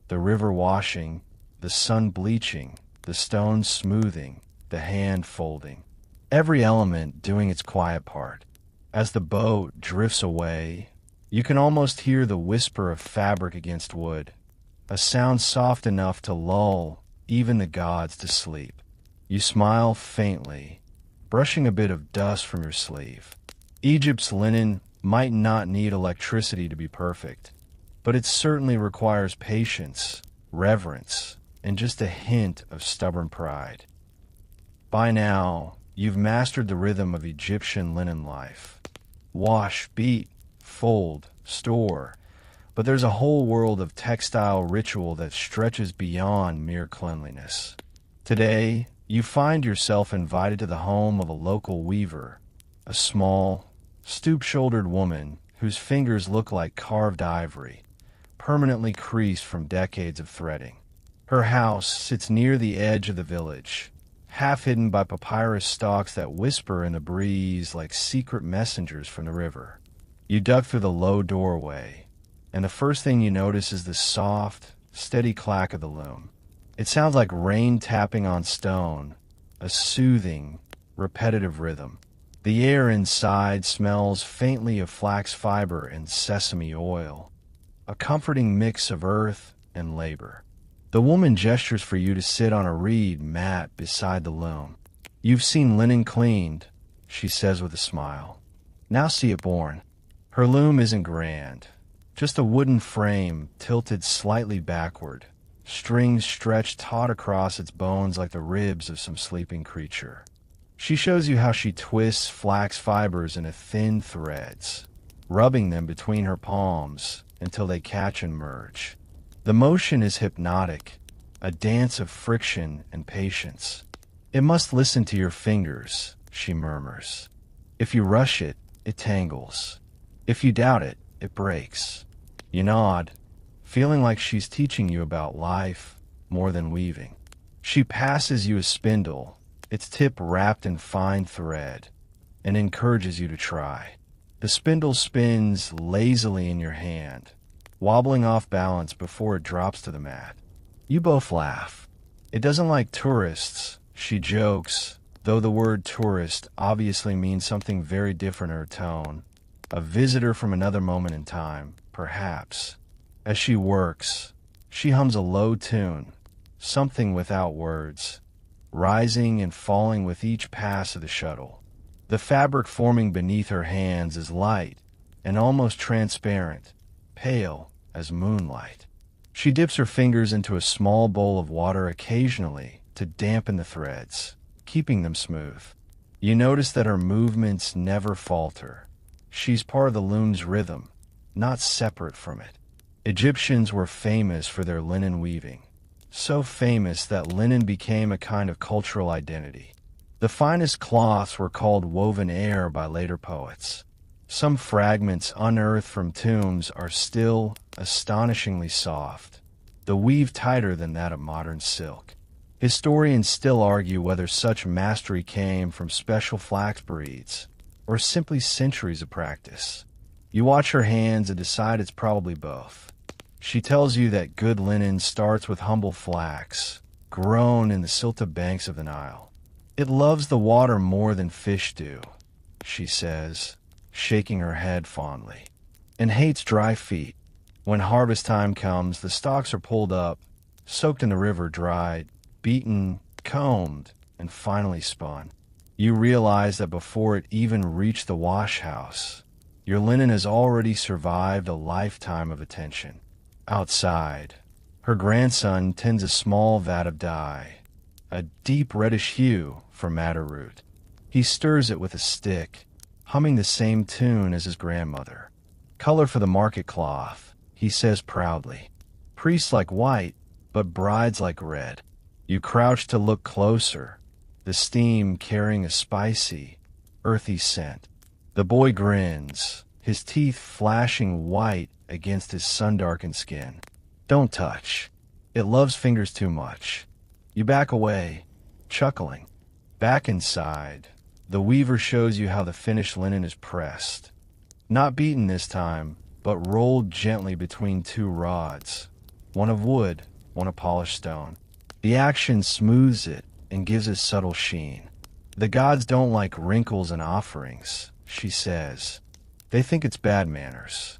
The river washing, the sun bleaching, the stones smoothing, the hand folding. Every element doing its quiet part. As the boat drifts away, you can almost hear the whisper of fabric against wood, a sound soft enough to lull even the gods to sleep. You smile faintly, brushing a bit of dust from your sleeve. Egypt's linen might not need electricity to be perfect, but it certainly requires patience, reverence, and just a hint of stubborn pride. By now, you've mastered the rhythm of Egyptian linen life. Wash, beat, fold, store, but there's a whole world of textile ritual that stretches beyond mere cleanliness. Today, you find yourself invited to the home of a local weaver, a small, stoop-shouldered woman whose fingers look like carved ivory, permanently creased from decades of threading. Her house sits near the edge of the village, half hidden by papyrus stalks that whisper in the breeze like secret messengers from the river. You duck through the low doorway, and the first thing you notice is the soft, steady clack of the loom. It sounds like rain tapping on stone, a soothing, repetitive rhythm. The air inside smells faintly of flax fiber and sesame oil, a comforting mix of earth and labor. The woman gestures for you to sit on a reed mat beside the loom. You've seen linen cleaned, she says with a smile. Now see it born. Her loom isn't grand, just a wooden frame tilted slightly backward, strings stretched taut across its bones like the ribs of some sleeping creature. She shows you how she twists flax fibers into thin threads, rubbing them between her palms until they catch and merge. The motion is hypnotic, a dance of friction and patience. It must listen to your fingers, she murmurs. If you rush it, it tangles. If you doubt it, it breaks. You nod, feeling like she's teaching you about life more than weaving. She passes you a spindle, its tip wrapped in fine thread, and encourages you to try. The spindle spins lazily in your hand, wobbling off balance before it drops to the mat. You both laugh. It doesn't like tourists, she jokes, though the word tourist obviously means something very different in her tone. A visitor from another moment in time, perhaps. As she works, she hums a low tune, something without words, rising and falling with each pass of the shuttle. The fabric forming beneath her hands is light and almost transparent, pale as moonlight. She dips her fingers into a small bowl of water occasionally to dampen the threads, keeping them smooth. You notice that her movements never falter. She's part of the loom's rhythm, not separate from it. Egyptians were famous for their linen weaving, so famous that linen became a kind of cultural identity. The finest cloths were called woven air by later poets. Some fragments unearthed from tombs are still astonishingly soft, the weave tighter than that of modern silk. Historians still argue whether such mastery came from special flax breeds or simply centuries of practice. You watch her hands and decide it's probably both. She tells you that good linen starts with humble flax, grown in the silted banks of the Nile. It loves the water more than fish do, she says, shaking her head fondly, and hates dry feet. When harvest time comes, the stalks are pulled up, soaked in the river, dried, beaten, combed, and finally spun. You realize that before it even reached the wash house, your linen has already survived a lifetime of attention. Outside, her grandson tends a small vat of dye, a deep reddish hue for madder root. He stirs it with a stick, humming the same tune as his grandmother. Color for the market cloth, he says proudly. Priests like white, but brides like red. You crouch to look closer, the steam carrying a spicy, earthy scent. The boy grins, his teeth flashing white against his sun-darkened skin. Don't touch. It loves fingers too much. You back away, chuckling. Back inside, the weaver shows you how the finished linen is pressed. Not beaten this time, but rolled gently between two rods, one of wood, one of polished stone. The action smooths it and gives it subtle sheen. The gods don't like wrinkles in offerings, she says. They think it's bad manners.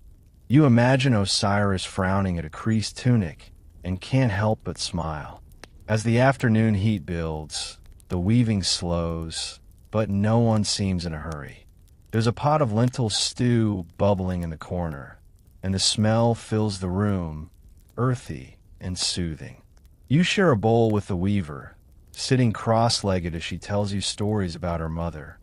You imagine Osiris frowning at a creased tunic and can't help but smile. As the afternoon heat builds, the weaving slows, but no one seems in a hurry. There's a pot of lentil stew bubbling in the corner, and the smell fills the room, earthy and soothing. You share a bowl with the weaver, sitting cross-legged as she tells you stories about her mother,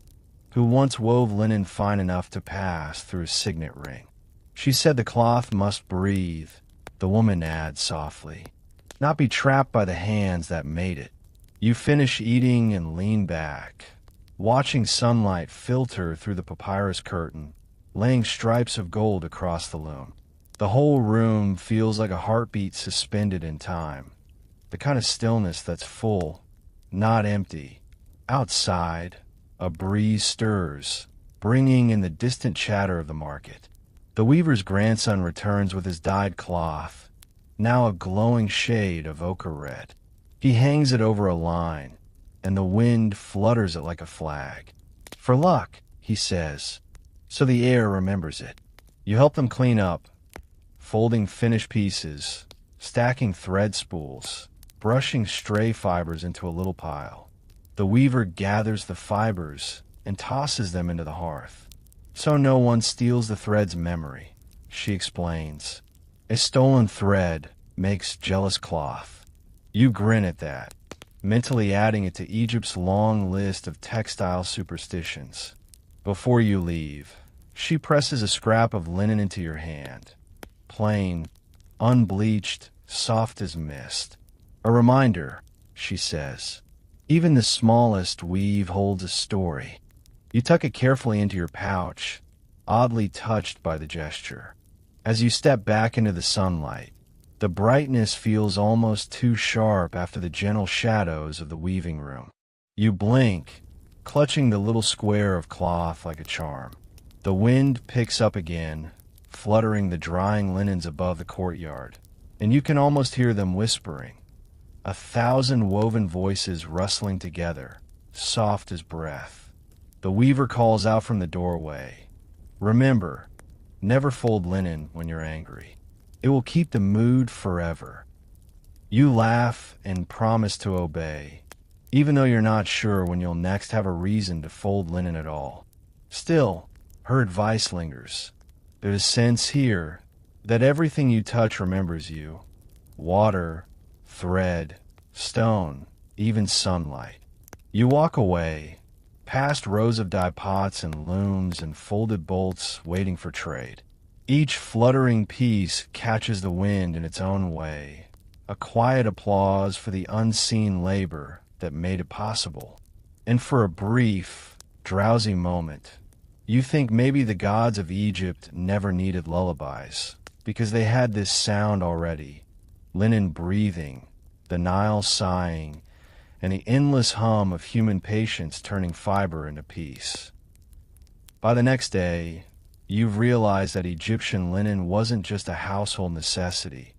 who once wove linen fine enough to pass through a signet ring. She said the cloth must breathe, the woman adds softly, not be trapped by the hands that made it. You finish eating and lean back, watching sunlight filter through the papyrus curtain, laying stripes of gold across the loom. The whole room feels like a heartbeat suspended in time, the kind of stillness that's full, not empty. Outside, a breeze stirs, bringing in the distant chatter of the market. The weaver's grandson returns with his dyed cloth, now a glowing shade of ochre red. He hangs it over a line, and the wind flutters it like a flag. For luck, he says, so the air remembers it. You help them clean up, folding finished pieces, stacking thread spools, brushing stray fibers into a little pile. The weaver gathers the fibers and tosses them into the hearth. So no one steals the thread's memory, she explains. A stolen thread makes jealous cloth. You grin at that, mentally adding it to Egypt's long list of textile superstitions. Before you leave, she presses a scrap of linen into your hand. Plain, unbleached, soft as mist. A reminder, she says. Even the smallest weave holds a story. You tuck it carefully into your pouch, oddly touched by the gesture. As you step back into the sunlight, the brightness feels almost too sharp after the gentle shadows of the weaving room. You blink, clutching the little square of cloth like a charm. The wind picks up again, fluttering the drying linens above the courtyard, and you can almost hear them whispering, 1,000 woven voices rustling together, soft as breath. The weaver calls out from the doorway, "Remember, never fold linen when you're angry. It will keep the mood forever." You laugh and promise to obey, even though you're not sure when you'll next have a reason to fold linen at all. Still, her advice lingers. There's a sense here that everything you touch remembers you. Water, thread, stone, even sunlight. You walk away, past rows of dye pots and looms and folded bolts waiting for trade. Each fluttering piece catches the wind in its own way, a quiet applause for the unseen labor that made it possible. And for a brief, drowsy moment, you think maybe the gods of Egypt never needed lullabies, because they had this sound already: linen breathing, the Nile sighing, and the endless hum of human patience turning fiber into peace. By the next day, you've realized that Egyptian linen wasn't just a household necessity.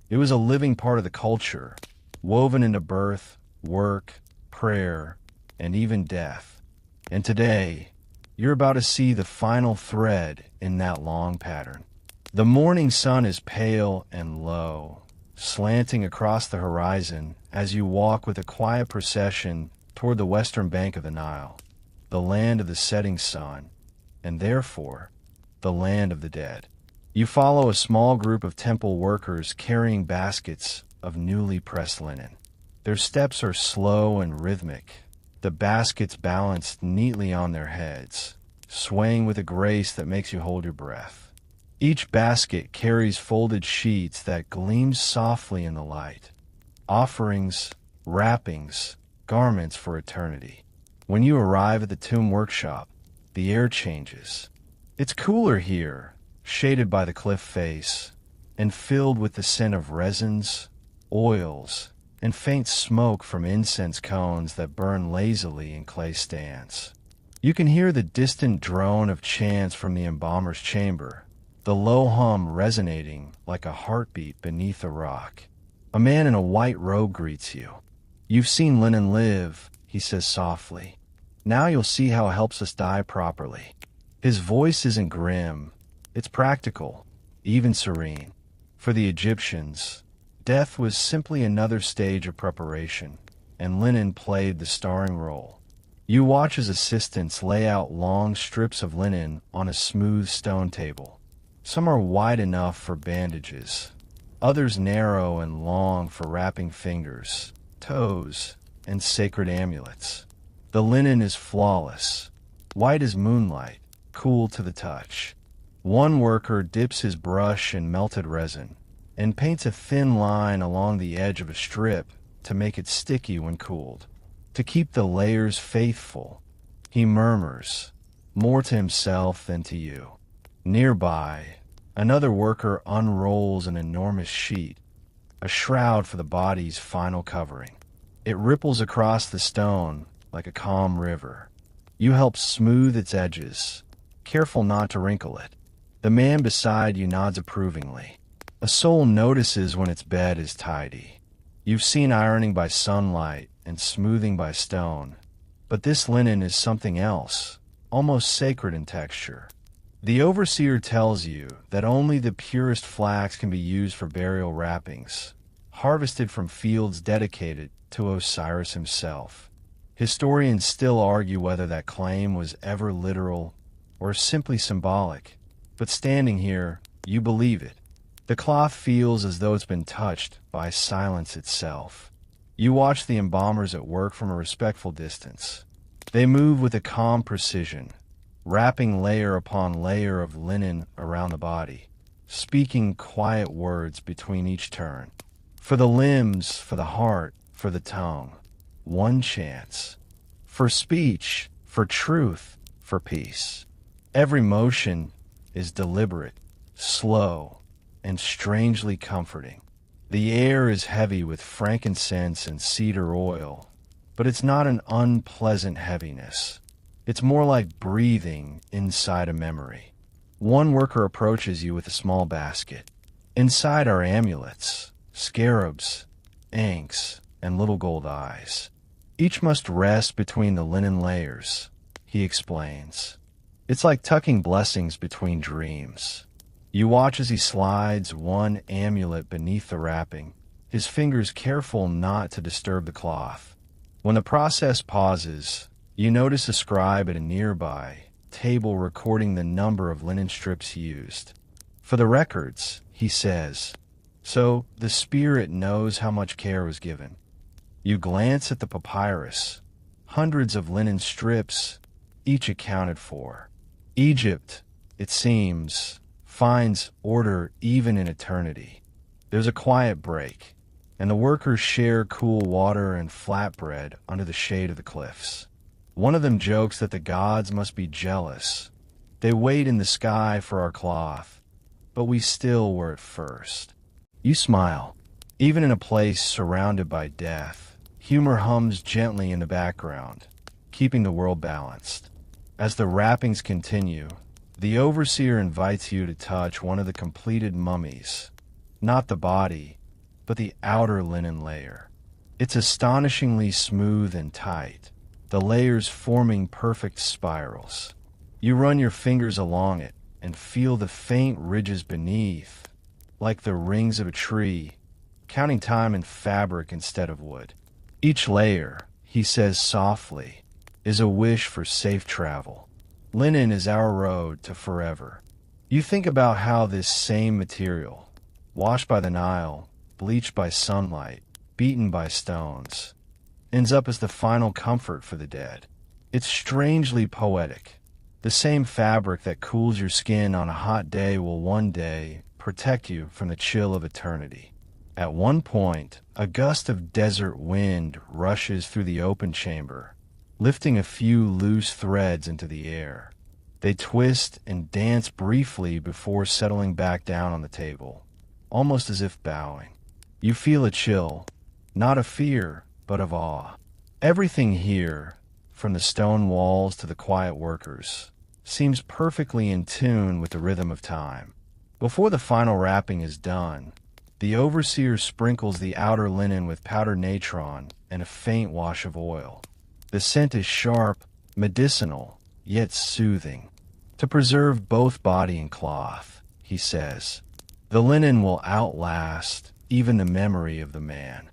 It was a living part of the culture, woven into birth, work, prayer, and even death. And today, you're about to see the final thread in that long pattern. The morning sun is pale and low, slanting across the horizon as you walk with a quiet procession toward the western bank of the Nile, the land of the setting sun, and therefore, the land of the dead. You follow a small group of temple workers carrying baskets of newly pressed linen. Their steps are slow and rhythmic, the baskets balanced neatly on their heads, swaying with a grace that makes you hold your breath. Each basket carries folded sheets that gleam softly in the light, offerings, wrappings, garments for eternity. When you arrive at the tomb workshop, the air changes. It's cooler here, shaded by the cliff face, and filled with the scent of resins, oils, and faint smoke from incense cones that burn lazily in clay stands. You can hear the distant drone of chants from the embalmer's chamber, the low hum resonating like a heartbeat beneath a rock. A man in a white robe greets you. "You've seen linen live," he says softly. "Now you'll see how it helps us die properly." His voice isn't grim, it's practical, even serene. For the Egyptians, death was simply another stage of preparation, and linen played the starring role. You watch as assistants lay out long strips of linen on a smooth stone table. Some are wide enough for bandages, others narrow and long for wrapping fingers, toes, and sacred amulets. The linen is flawless, white as moonlight, cool to the touch. One worker dips his brush in melted resin and paints a thin line along the edge of a strip to make it sticky when cooled. To keep the layers faithful, he murmurs, more to himself than to you. Nearby, another worker unrolls an enormous sheet, a shroud for the body's final covering. It ripples across the stone like a calm river. You help smooth its edges, careful not to wrinkle it. The man beside you nods approvingly. A soul notices when its bed is tidy. You've seen ironing by sunlight and smoothing by stone, but this linen is something else, almost sacred in texture. The overseer tells you that only the purest flax can be used for burial wrappings, harvested from fields dedicated to Osiris himself. Historians still argue whether that claim was ever literal or simply symbolic, but standing here, you believe it. The cloth feels as though it's been touched by silence itself. You watch the embalmers at work from a respectful distance. They move with a calm precision, wrapping layer upon layer of linen around the body, speaking quiet words between each turn. For the limbs, for the heart, for the tongue. One chance. For speech, for truth, for peace. Every motion is deliberate, slow, and strangely comforting. The air is heavy with frankincense and cedar oil, but it's not an unpleasant heaviness. It's more like breathing inside a memory. One worker approaches you with a small basket. Inside are amulets, scarabs, inks, and little gold eyes. Each must rest between the linen layers, he explains. It's like tucking blessings between dreams. You watch as he slides one amulet beneath the wrapping, his fingers careful not to disturb the cloth. When the process pauses, you notice a scribe at a nearby table recording the number of linen strips used. For the records, he says, so the spirit knows how much care was given. You glance at the papyrus, hundreds of linen strips, each accounted for. Egypt, it seems, finds order even in eternity. There's a quiet break, and the workers share cool water and flatbread under the shade of the cliffs. One of them jokes that the gods must be jealous. They wait in the sky for our cloth, but we still were at first. You smile. Even in a place surrounded by death, humor hums gently in the background, keeping the world balanced. As the wrappings continue, the overseer invites you to touch one of the completed mummies, not the body, but the outer linen layer. It's astonishingly smooth and tight, the layers forming perfect spirals. You run your fingers along it and feel the faint ridges beneath, like the rings of a tree, counting time in fabric instead of wood. Each layer, he says softly, is a wish for safe travel. Linen is our road to forever. You think about how this same material, washed by the Nile, bleached by sunlight, beaten by stones, ends up as the final comfort for the dead. It's strangely poetic. The same fabric that cools your skin on a hot day will one day protect you from the chill of eternity. At one point, a gust of desert wind rushes through the open chamber, lifting a few loose threads into the air. They twist and dance briefly before settling back down on the table, almost as if bowing. You feel a chill, not of fear, but of awe. Everything here, from the stone walls to the quiet workers, seems perfectly in tune with the rhythm of time. Before the final wrapping is done, the overseer sprinkles the outer linen with powdered natron and a faint wash of oil. The scent is sharp, medicinal, yet soothing. To preserve both body and cloth, he says, the linen will outlast even the memory of the man.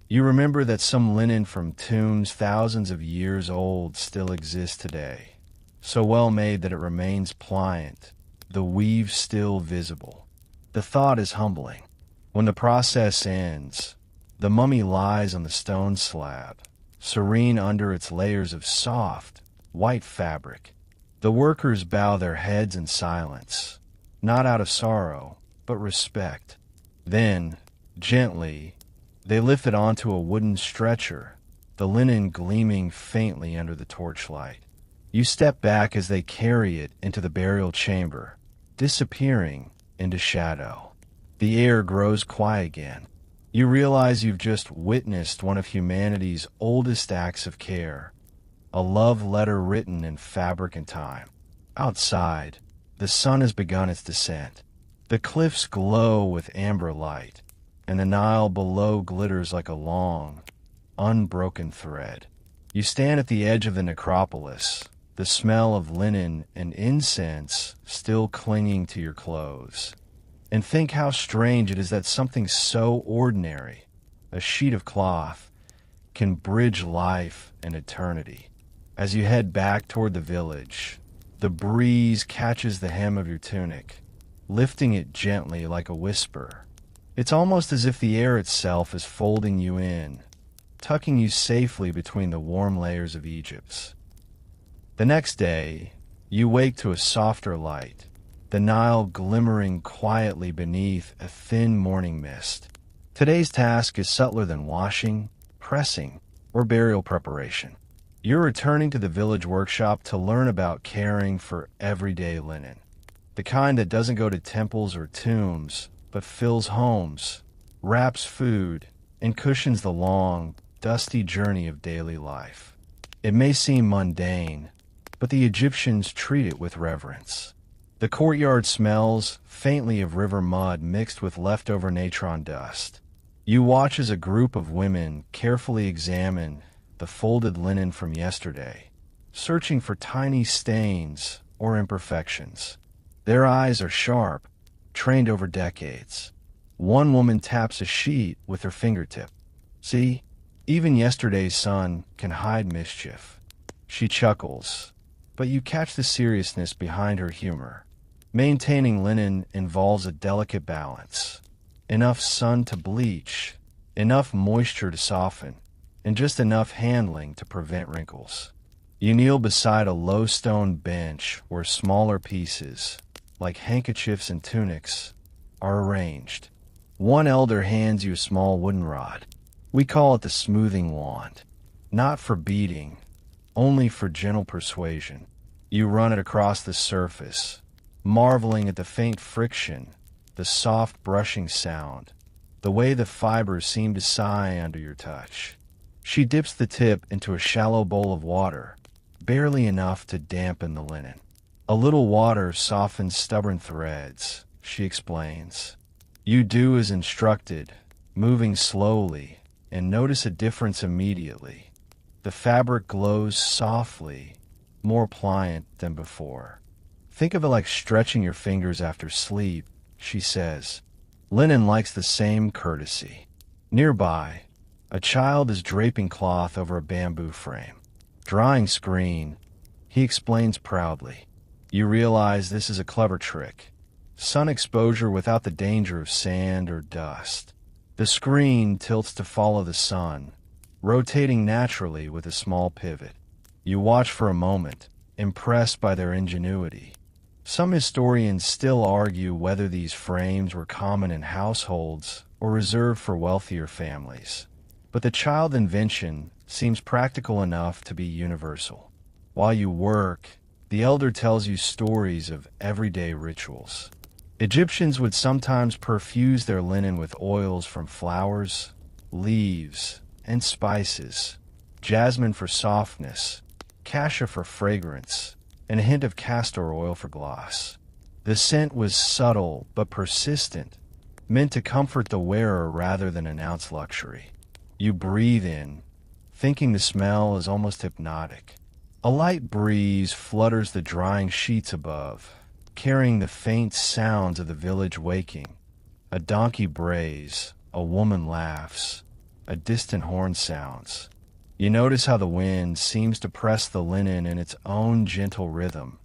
You remember that some linen from tombs thousands of years old still exists today, so well made that it remains pliant, the weave still visible. The thought is humbling. When the process ends, the mummy lies on the stone slab, serene under its layers of soft, white fabric. The workers bow their heads in silence, not out of sorrow, but respect. Then, gently, they lift it onto a wooden stretcher, the linen gleaming faintly under the torchlight. You step back as they carry it into the burial chamber, disappearing into shadow. The air grows quiet again. You realize you've just witnessed one of humanity's oldest acts of care, a love letter written in fabric and time. Outside, the sun has begun its descent. The cliffs glow with amber light, and the Nile below glitters like a long, unbroken thread. You stand at the edge of the necropolis, the smell of linen and incense still clinging to your clothes, and think how strange it is that something so ordinary, a sheet of cloth, can bridge life and eternity. As you head back toward the village, the breeze catches the hem of your tunic, lifting it gently like a whisper. It's almost as if the air itself is folding you in, tucking you safely between the warm layers of Egypt. The next day, you wake to a softer light, the Nile glimmering quietly beneath a thin morning mist. Today's task is subtler than washing, pressing, or burial preparation. You're returning to the village workshop to learn about caring for everyday linen. The kind that doesn't go to temples or tombs, but fills homes, wraps food, and cushions the long, dusty journey of daily life. It may seem mundane, but the Egyptians treat it with reverence. The courtyard smells faintly of river mud mixed with leftover natron dust. You watch as a group of women carefully examine the folded linen from yesterday, searching for tiny stains or imperfections. Their eyes are sharp, trained over decades. One woman taps a sheet with her fingertip. See, even yesterday's sun can hide mischief. She chuckles, but you catch the seriousness behind her humor. Maintaining linen involves a delicate balance. Enough sun to bleach, enough moisture to soften, and just enough handling to prevent wrinkles. You kneel beside a low stone bench where smaller pieces, like handkerchiefs and tunics, are arranged. One elder hands you a small wooden rod. We call it the smoothing wand. Not for beating, only for gentle persuasion. You run it across the surface, marveling at the faint friction, the soft brushing sound, the way the fibers seem to sigh under your touch. She dips the tip into a shallow bowl of water, barely enough to dampen the linen. A little water softens stubborn threads, she explains. You do as instructed, moving slowly, and notice a difference immediately. The fabric glows softly, more pliant than before. Think of it like stretching your fingers after sleep, she says. Linen likes the same courtesy. Nearby, a child is draping cloth over a bamboo frame. Drying screen, he explains proudly. You realize this is a clever trick. Sun exposure without the danger of sand or dust. The screen tilts to follow the sun, rotating naturally with a small pivot. You watch for a moment, impressed by their ingenuity. Some historians still argue whether these frames were common in households or reserved for wealthier families. But the child invention seems practical enough to be universal. While you work, the elder tells you stories of everyday rituals. Egyptians would sometimes perfuse their linen with oils from flowers, leaves, and spices, jasmine for softness, cassia for fragrance, and a hint of castor oil for gloss. The scent was subtle but persistent, meant to comfort the wearer rather than announce luxury. You breathe in, thinking the smell is almost hypnotic. A light breeze flutters the drying sheets above, carrying the faint sounds of the village waking. A donkey brays, a woman laughs, a distant horn sounds. You notice how the wind seems to press the linen in its own gentle rhythm,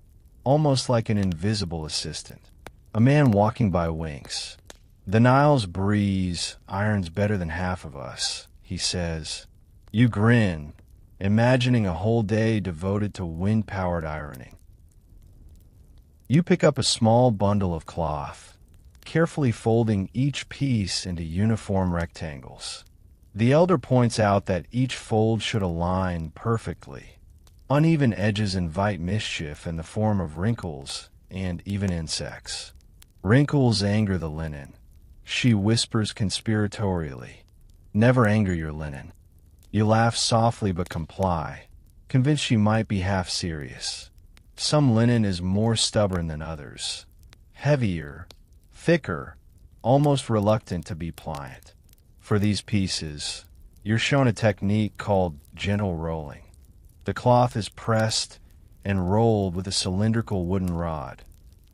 almost like an invisible assistant. A man walking by winks. The Nile's breeze irons better than half of us, he says. You grin, imagining a whole day devoted to wind-powered ironing. You pick up a small bundle of cloth, carefully folding each piece into uniform rectangles. The elder points out that each fold should align perfectly. Uneven edges invite mischief in the form of wrinkles and even insects. Wrinkles anger the linen. She whispers conspiratorially. Never anger your linen. You laugh softly but comply, convinced she might be half serious. Some linen is more stubborn than others. Heavier, thicker, almost reluctant to be pliant. For these pieces, you're shown a technique called gentle rolling. The cloth is pressed and rolled with a cylindrical wooden rod,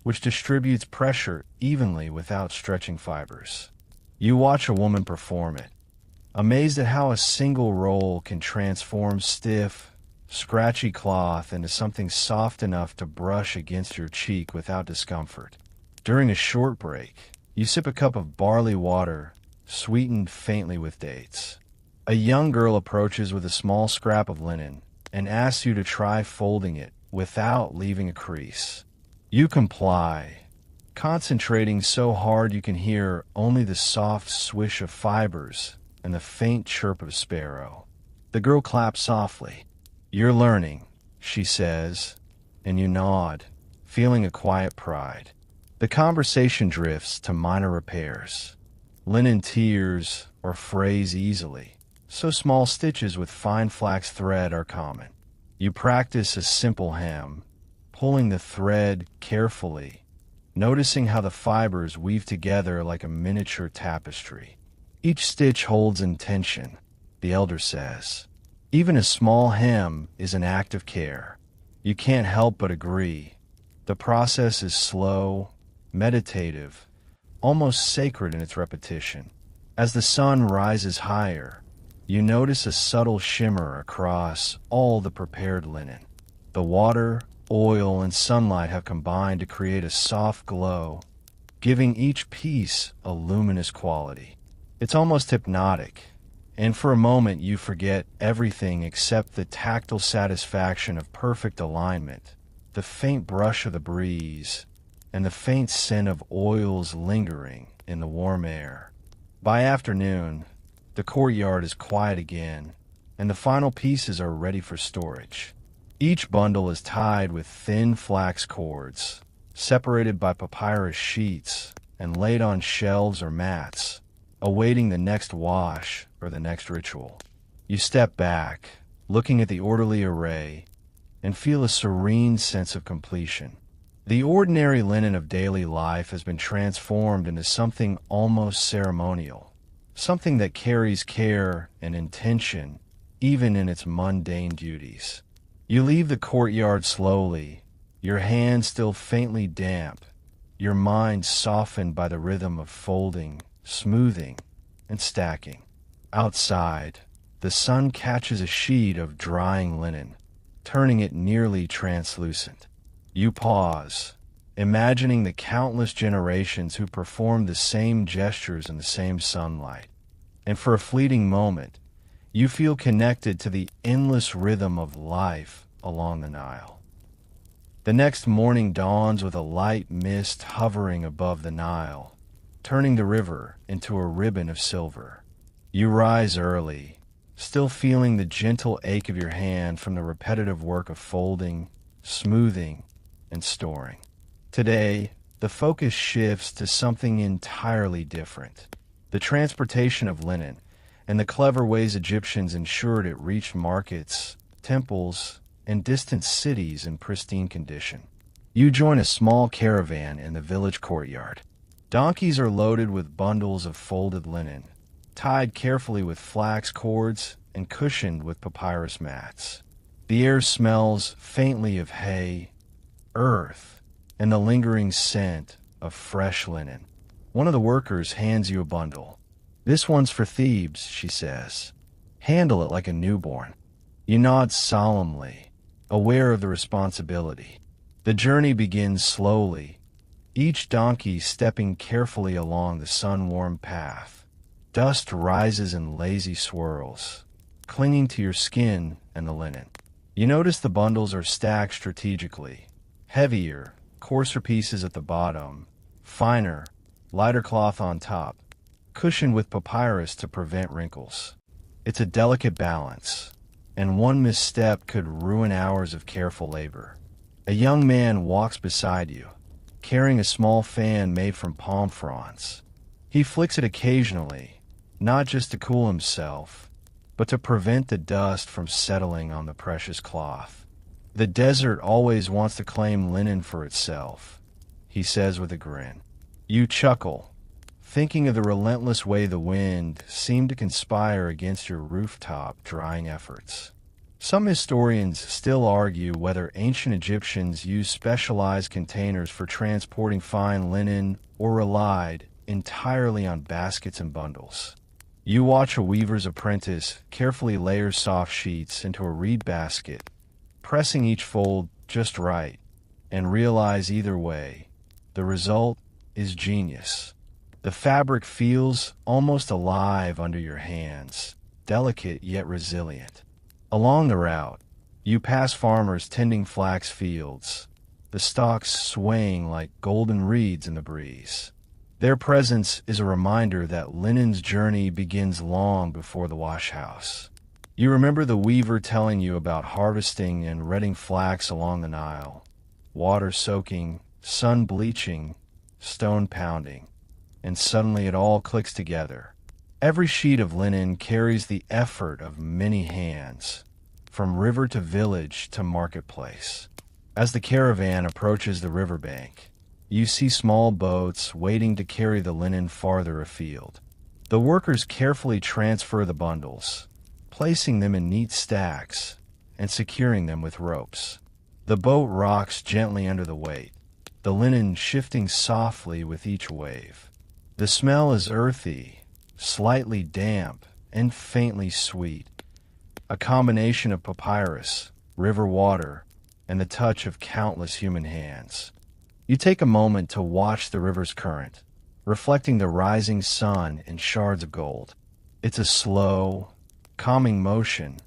which distributes pressure evenly without stretching fibers. You watch a woman perform it, amazed at how a single roll can transform stiff, scratchy cloth into something soft enough to brush against your cheek without discomfort. During a short break, you sip a cup of barley water sweetened faintly with dates. A young girl approaches with a small scrap of linen and asks you to try folding it without leaving a crease. You comply, concentrating so hard you can hear only the soft swish of fibers and the faint chirp of a sparrow. The girl claps softly. You're learning, she says, and you nod, feeling a quiet pride. The conversation drifts to minor repairs. Linen tears or frays easily, so small stitches with fine flax thread are common. You practice a simple hem, pulling the thread carefully, noticing how the fibers weave together like a miniature tapestry. Each stitch holds intention, the elder says. Even a small hem is an act of care. You can't help but agree. The process is slow, meditative, almost sacred in its repetition. As the sun rises higher, you notice a subtle shimmer across all the prepared linen. The water, oil, and sunlight have combined to create a soft glow, giving each piece a luminous quality. It's almost hypnotic, and for a moment you forget everything except the tactile satisfaction of perfect alignment, the faint brush of the breeze, and the faint scent of oils lingering in the warm air. By afternoon, the courtyard is quiet again, and the final pieces are ready for storage. Each bundle is tied with thin flax cords, separated by papyrus sheets, and laid on shelves or mats, awaiting the next wash or the next ritual. You step back, looking at the orderly array, and feel a serene sense of completion. The ordinary linen of daily life has been transformed into something almost ceremonial, something that carries care and intention even in its mundane duties. You leave the courtyard slowly, your hands still faintly damp, your mind softened by the rhythm of folding, smoothing, and stacking. Outside, the sun catches a sheet of drying linen, turning it nearly translucent. You pause, imagining the countless generations who performed the same gestures in the same sunlight, and for a fleeting moment, you feel connected to the endless rhythm of life along the Nile. The next morning dawns with a light mist hovering above the Nile, turning the river into a ribbon of silver. You rise early, still feeling the gentle ache of your hand from the repetitive work of folding, smoothing, and storing. Today, the focus shifts to something entirely different: the transportation of linen, and the clever ways Egyptians ensured it reached markets, temples, and distant cities in pristine condition. You join a small caravan in the village courtyard. Donkeys are loaded with bundles of folded linen, tied carefully with flax cords and cushioned with papyrus mats. The air smells faintly of hay, earth, and the lingering scent of fresh linen. One of the workers hands you a bundle. "This one's for Thebes," she says. "Handle it like a newborn." You nod solemnly, aware of the responsibility. The journey begins slowly, each donkey stepping carefully along the sun-warmed path. Dust rises in lazy swirls, clinging to your skin and the linen. You notice the bundles are stacked strategically. Heavier, coarser pieces at the bottom, finer, lighter cloth on top, cushioned with papyrus to prevent wrinkles. It's a delicate balance, and one misstep could ruin hours of careful labor. A young man walks beside you, carrying a small fan made from palm fronds. He flicks it occasionally, not just to cool himself, but to prevent the dust from settling on the precious cloth. "The desert always wants to claim linen for itself," he says with a grin. You chuckle, thinking of the relentless way the wind seemed to conspire against your rooftop drying efforts. Some historians still argue whether ancient Egyptians used specialized containers for transporting fine linen or relied entirely on baskets and bundles. You watch a weaver's apprentice carefully layer soft sheets into a reed basket, pressing each fold just right, and realize either way, the result is genius. The fabric feels almost alive under your hands, delicate yet resilient. Along the route, you pass farmers tending flax fields, the stalks swaying like golden reeds in the breeze. Their presence is a reminder that linen's journey begins long before the wash house. You remember the weaver telling you about harvesting and retting flax along the Nile, water soaking, sun bleaching, stone pounding, and suddenly it all clicks together. Every sheet of linen carries the effort of many hands, from river to village to marketplace. As the caravan approaches the riverbank, you see small boats waiting to carry the linen farther afield. The workers carefully transfer the bundles, placing them in neat stacks and securing them with ropes. The boat rocks gently under the weight, the linen shifting softly with each wave. The smell is earthy, slightly damp, and faintly sweet, a combination of papyrus, river water, and the touch of countless human hands. You take a moment to watch the river's current, reflecting the rising sun in shards of gold. It's a slow, calming motion,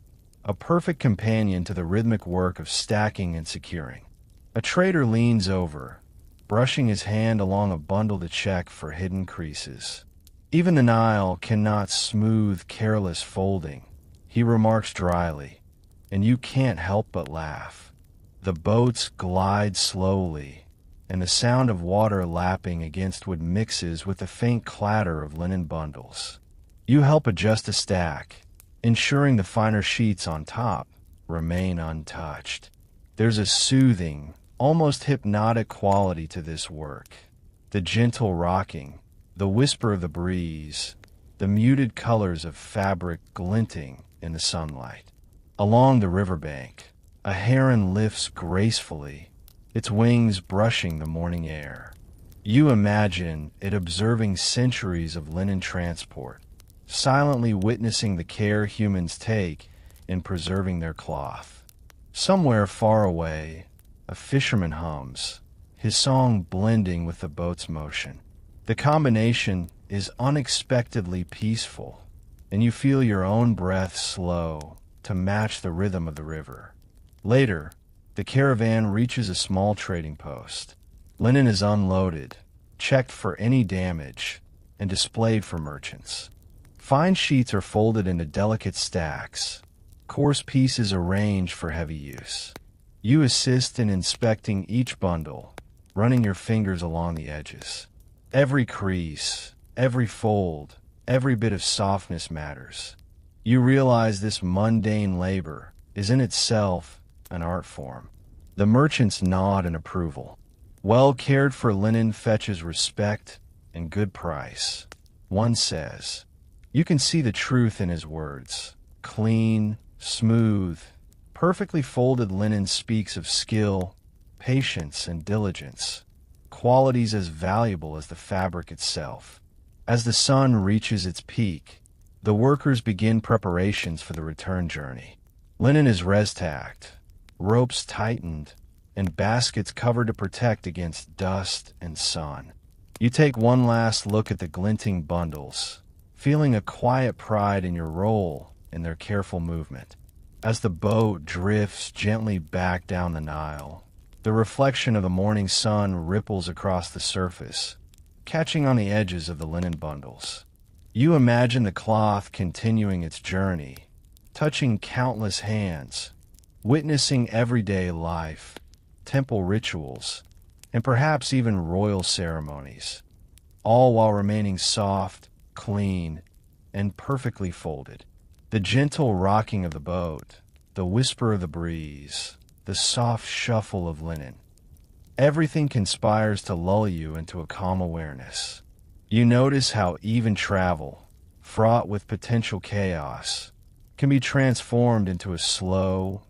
a perfect companion to the rhythmic work of stacking and securing. A trader leans over, brushing his hand along a bundle to check for hidden creases. Even the Nile cannot smooth careless folding, he remarks dryly, and you can't help but laugh. The boats glide slowly, and the sound of water lapping against wood mixes with the faint clatter of linen bundles. You help adjust a stack, ensuring the finer sheets on top remain untouched. There's a soothing, almost hypnotic quality to this work. The gentle rocking, the whisper of the breeze, the muted colors of fabric glinting in the sunlight. Along the riverbank, a heron lifts gracefully, its wings brushing the morning air. You imagine it observing centuries of linen transport, silently witnessing the care humans take in preserving their cloth. Somewhere far away, a fisherman hums, his song blending with the boat's motion. The combination is unexpectedly peaceful, and you feel your own breath slow to match the rhythm of the river. Later, the caravan reaches a small trading post. Linen is unloaded, checked for any damage, and displayed for merchants. Fine sheets are folded into delicate stacks, coarse pieces arranged for heavy use. You assist in inspecting each bundle, running your fingers along the edges. Every crease, every fold, every bit of softness matters. You realize this mundane labor is in itself an art form. The merchants nod in approval. Well cared for linen fetches respect and good price. One says, you can see the truth in his words. Clean, smooth, perfectly folded linen speaks of skill, patience, and diligence, qualities as valuable as the fabric itself. As the sun reaches its peak, the workers begin preparations for the return journey. Linen is res-tacked, ropes tightened, and baskets covered to protect against dust and sun. You take one last look at the glinting bundles, feeling a quiet pride in your role in their careful movement. As the boat drifts gently back down the Nile, the reflection of the morning sun ripples across the surface, catching on the edges of the linen bundles. You imagine the cloth continuing its journey, touching countless hands, witnessing everyday life, temple rituals, and perhaps even royal ceremonies, all while remaining soft, clean, and perfectly folded. The gentle rocking of the boat, the whisper of the breeze, the soft shuffle of linen, everything conspires to lull you into a calm awareness. You notice how even travel, fraught with potential chaos, can be transformed into a slow,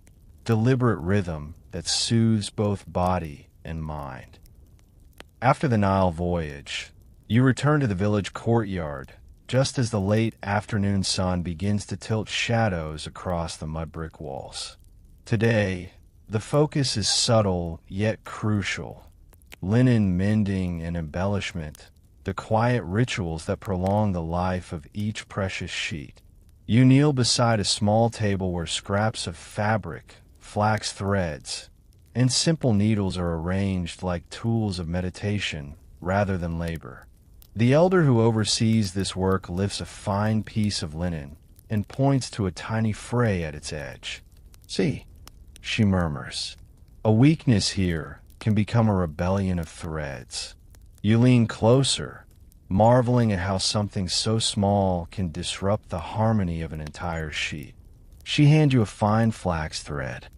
deliberate rhythm that soothes both body and mind. After the Nile voyage, you return to the village courtyard just as the late afternoon sun begins to tilt shadows across the mud brick walls. Today, the focus is subtle yet crucial. Linen mending and embellishment, the quiet rituals that prolong the life of each precious sheet. You kneel beside a small table where scraps of fabric, flax threads, and simple needles are arranged like tools of meditation rather than labor. The elder who oversees this work lifts a fine piece of linen and points to a tiny fray at its edge. See, she murmurs, a weakness here can become a rebellion of threads. You lean closer, marveling at how something so small can disrupt the harmony of an entire sheet. She hands you a fine flax thread.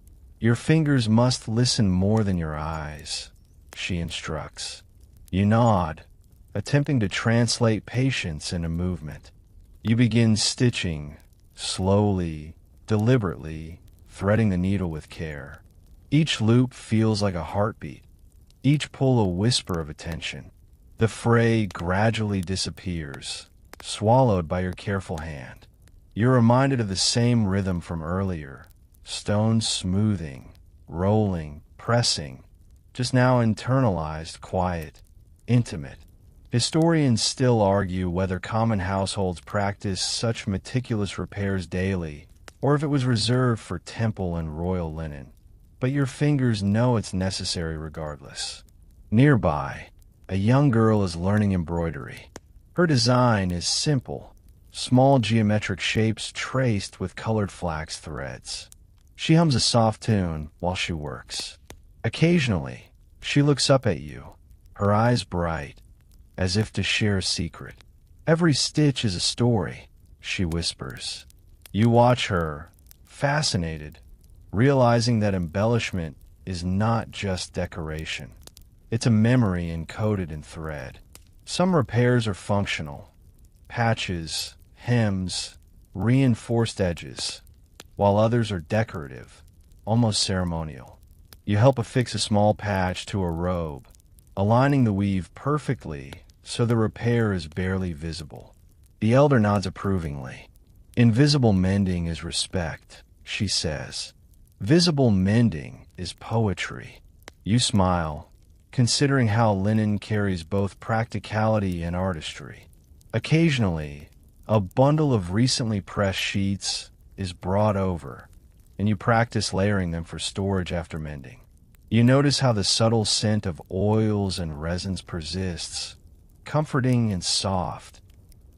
Your fingers must listen more than your eyes, she instructs. You nod, attempting to translate patience into movement. You begin stitching, slowly, deliberately, threading the needle with care. Each loop feels like a heartbeat, each pull a whisper of attention. The fray gradually disappears, swallowed by your careful hand. You're reminded of the same rhythm from earlier, stones smoothing, rolling, pressing, just now internalized, quiet, intimate. Historians still argue whether common households practice such meticulous repairs daily, or if it was reserved for temple and royal linen. But your fingers know it's necessary regardless. Nearby, a young girl is learning embroidery. Her design is simple, small geometric shapes traced with colored flax threads. She hums a soft tune while she works. Occasionally, she looks up at you, her eyes bright, as if to share a secret. Every stitch is a story, she whispers. You watch her, fascinated, realizing that embellishment is not just decoration. It's a memory encoded in thread. Some repairs are functional. Patches, hems, reinforced edges, while others are decorative, almost ceremonial. You help affix a small patch to a robe, aligning the weave perfectly so the repair is barely visible. The elder nods approvingly. Invisible mending is respect, she says. Visible mending is poetry. You smile, considering how linen carries both practicality and artistry. Occasionally, a bundle of recently pressed sheets is brought over, and you practice layering them for storage after mending. You notice how the subtle scent of oils and resins persists, comforting and soft,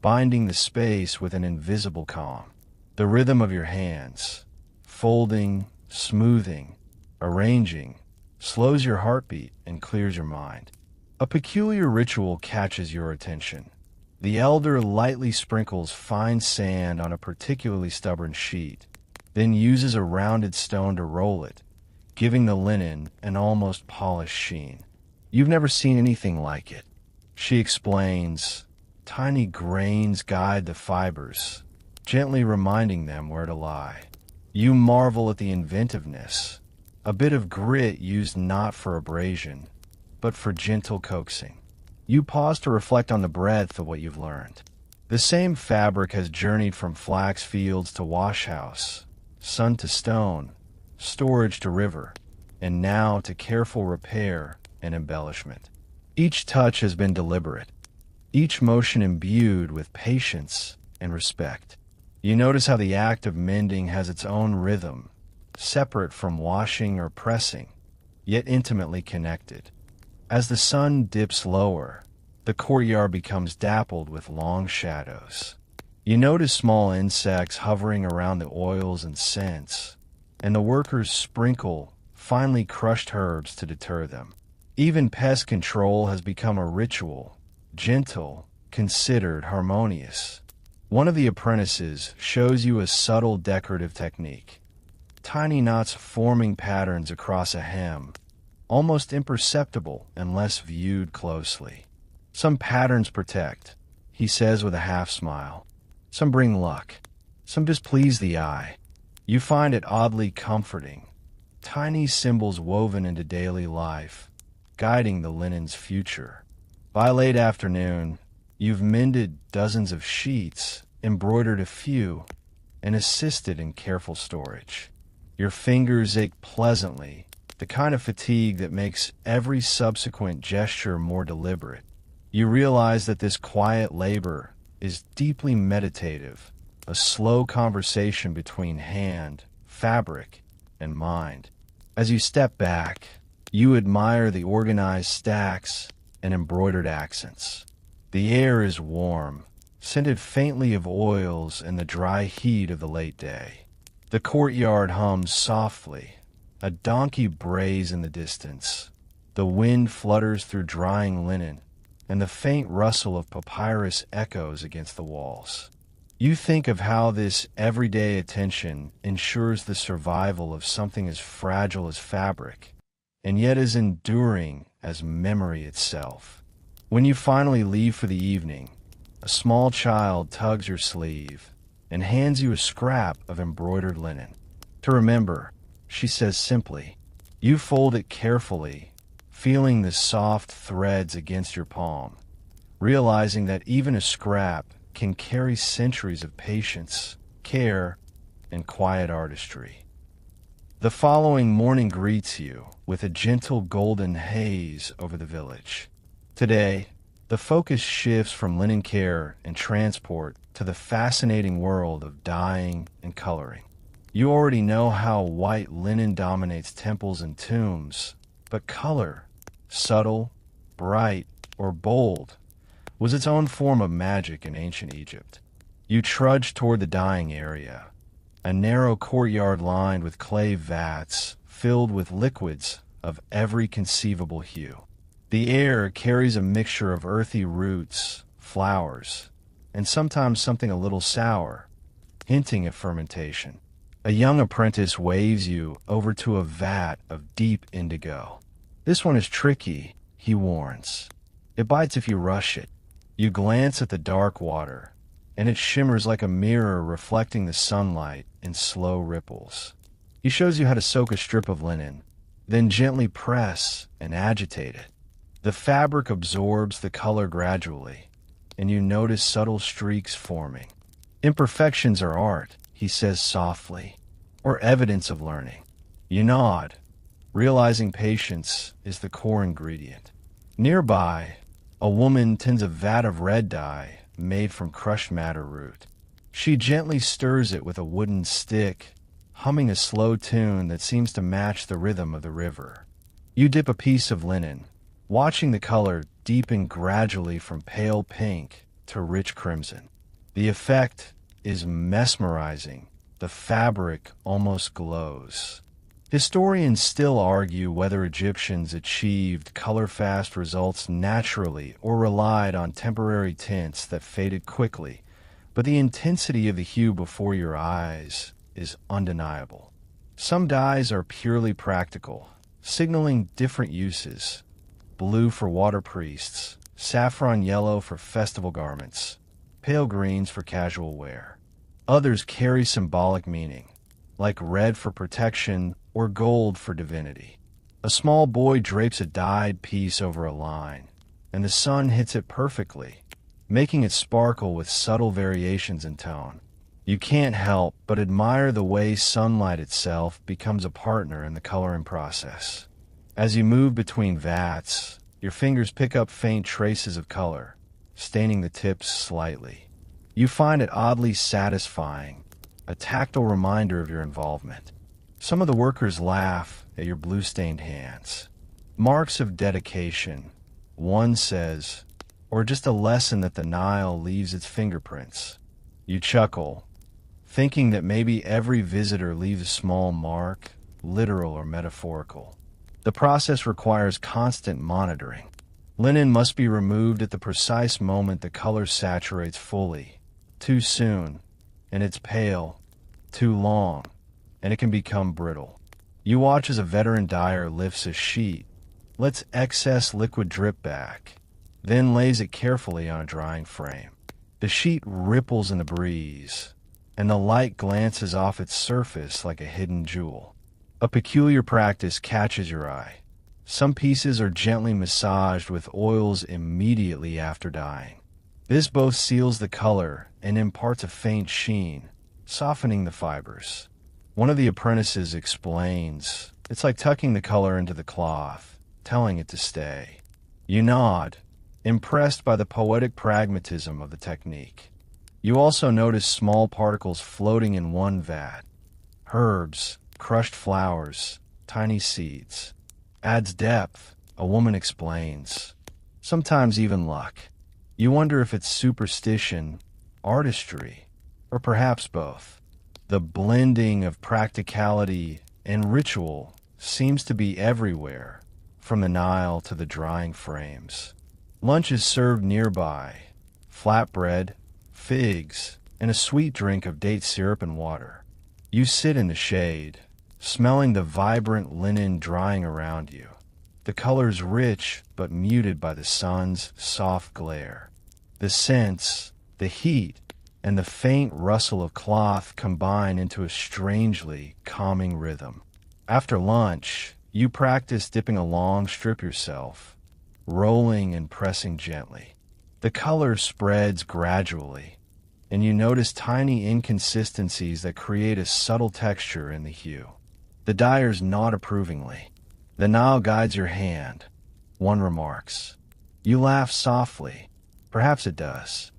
binding the space with an invisible calm. The rhythm of your hands, folding, smoothing, arranging, slows your heartbeat and clears your mind. A peculiar ritual catches your attention. The elder lightly sprinkles fine sand on a particularly stubborn sheet, then uses a rounded stone to roll it, giving the linen an almost polished sheen. You've never seen anything like it, she explains. Tiny grains guide the fibers, gently reminding them where to lie. You marvel at the inventiveness, a bit of grit used not for abrasion, but for gentle coaxing. You pause to reflect on the breadth of what you've learned. The same fabric has journeyed from flax fields to wash house, sun to stone, storage to river, and now to careful repair and embellishment. Each touch has been deliberate, each motion imbued with patience and respect. You notice how the act of mending has its own rhythm, separate from washing or pressing, yet intimately connected. As the sun dips lower, the courtyard becomes dappled with long shadows. You notice small insects hovering around the oils and scents, and the workers sprinkle finely crushed herbs to deter them. Even pest control has become a ritual, gentle, considered, harmonious. One of the apprentices shows you a subtle decorative technique. Tiny knots forming patterns across a hem, almost imperceptible unless viewed closely. Some patterns protect, he says with a half smile. Some bring luck. Some just please the eye. You find it oddly comforting. Tiny symbols woven into daily life, guiding the linen's future. By late afternoon, you've mended dozens of sheets, embroidered a few, and assisted in careful storage. Your fingers ache pleasantly, the kind of fatigue that makes every subsequent gesture more deliberate. You realize that this quiet labor is deeply meditative, a slow conversation between hand, fabric, and mind. As you step back, you admire the organized stacks and embroidered accents. The air is warm, scented faintly of oils and the dry heat of the late day. The courtyard hums softly. A donkey brays in the distance. The wind flutters through drying linen, and the faint rustle of papyrus echoes against the walls. You think of how this everyday attention ensures the survival of something as fragile as fabric, and yet as enduring as memory itself. When you finally leave for the evening, a small child tugs your sleeve and hands you a scrap of embroidered linen. To remember, she says simply. You fold it carefully, feeling the soft threads against your palm, realizing that even a scrap can carry centuries of patience, care, and quiet artistry. The following morning greets you with a gentle golden haze over the village. Today, the focus shifts from linen care and transport to the fascinating world of dyeing and coloring. You already know how white linen dominates temples and tombs, but color, subtle, bright, or bold, was its own form of magic in ancient Egypt. You trudge toward the dyeing area, a narrow courtyard lined with clay vats filled with liquids of every conceivable hue. The air carries a mixture of earthy roots, flowers, and sometimes something a little sour, hinting at fermentation. A young apprentice waves you over to a vat of deep indigo. This one is tricky, he warns. It bites if you rush it. You glance at the dark water, and it shimmers like a mirror reflecting the sunlight in slow ripples. He shows you how to soak a strip of linen, then gently press and agitate it. The fabric absorbs the color gradually, and you notice subtle streaks forming. Imperfections are art, he says softly, or evidence of learning. You nod, realizing patience is the core ingredient. Nearby, a woman tends a vat of red dye made from crushed madder root. She gently stirs it with a wooden stick, humming a slow tune that seems to match the rhythm of the river. You dip a piece of linen, watching the color deepen gradually from pale pink to rich crimson. The effect is mesmerizing. The fabric almost glows. Historians still argue whether Egyptians achieved color-fast results naturally or relied on temporary tints that faded quickly, but the intensity of the hue before your eyes is undeniable. Some dyes are purely practical, signaling different uses: blue for water priests, saffron yellow for festival garments, pale greens for casual wear. Others carry symbolic meaning, like red for protection or gold for divinity. A small boy drapes a dyed piece over a line, and the sun hits it perfectly, making it sparkle with subtle variations in tone. You can't help but admire the way sunlight itself becomes a partner in the coloring process. As you move between vats, your fingers pick up faint traces of color, staining the tips slightly. You find it oddly satisfying, a tactile reminder of your involvement. Some of the workers laugh at your blue-stained hands. Marks of dedication, one says, or just a lesson that the Nile leaves its fingerprints. You chuckle, thinking that maybe every visitor leaves a small mark, literal or metaphorical. The process requires constant monitoring. Linen must be removed at the precise moment the color saturates fully. Too soon, and it's pale. Too long, and it can become brittle. You watch as a veteran dyer lifts a sheet, lets excess liquid drip back, then lays it carefully on a drying frame. The sheet ripples in the breeze, and the light glances off its surface like a hidden jewel. A peculiar practice catches your eye. Some pieces are gently massaged with oils immediately after dyeing. This both seals the color and imparts a faint sheen, softening the fibers. One of the apprentices explains, it's like tucking the color into the cloth, telling it to stay. You nod, impressed by the poetic pragmatism of the technique. You also notice small particles floating in one vat. Herbs, crushed flowers, tiny seeds. Adds depth, a woman explains. Sometimes even luck. You wonder if it's superstition, artistry, or perhaps both. The blending of practicality and ritual seems to be everywhere, from the Nile to the drying frames. Lunch is served nearby: flatbread, figs, and a sweet drink of date syrup and water. You sit in the shade, smelling the vibrant linen drying around you. The colors rich but muted by the sun's soft glare. The scents, the heat, and the faint rustle of cloth combine into a strangely calming rhythm. After lunch, you practice dipping a long strip yourself, rolling and pressing gently. The color spreads gradually, and you notice tiny inconsistencies that create a subtle texture in the hue. The dyers nod approvingly. The Nile guides your hand. One remarks. You laugh softly. Perhaps it does.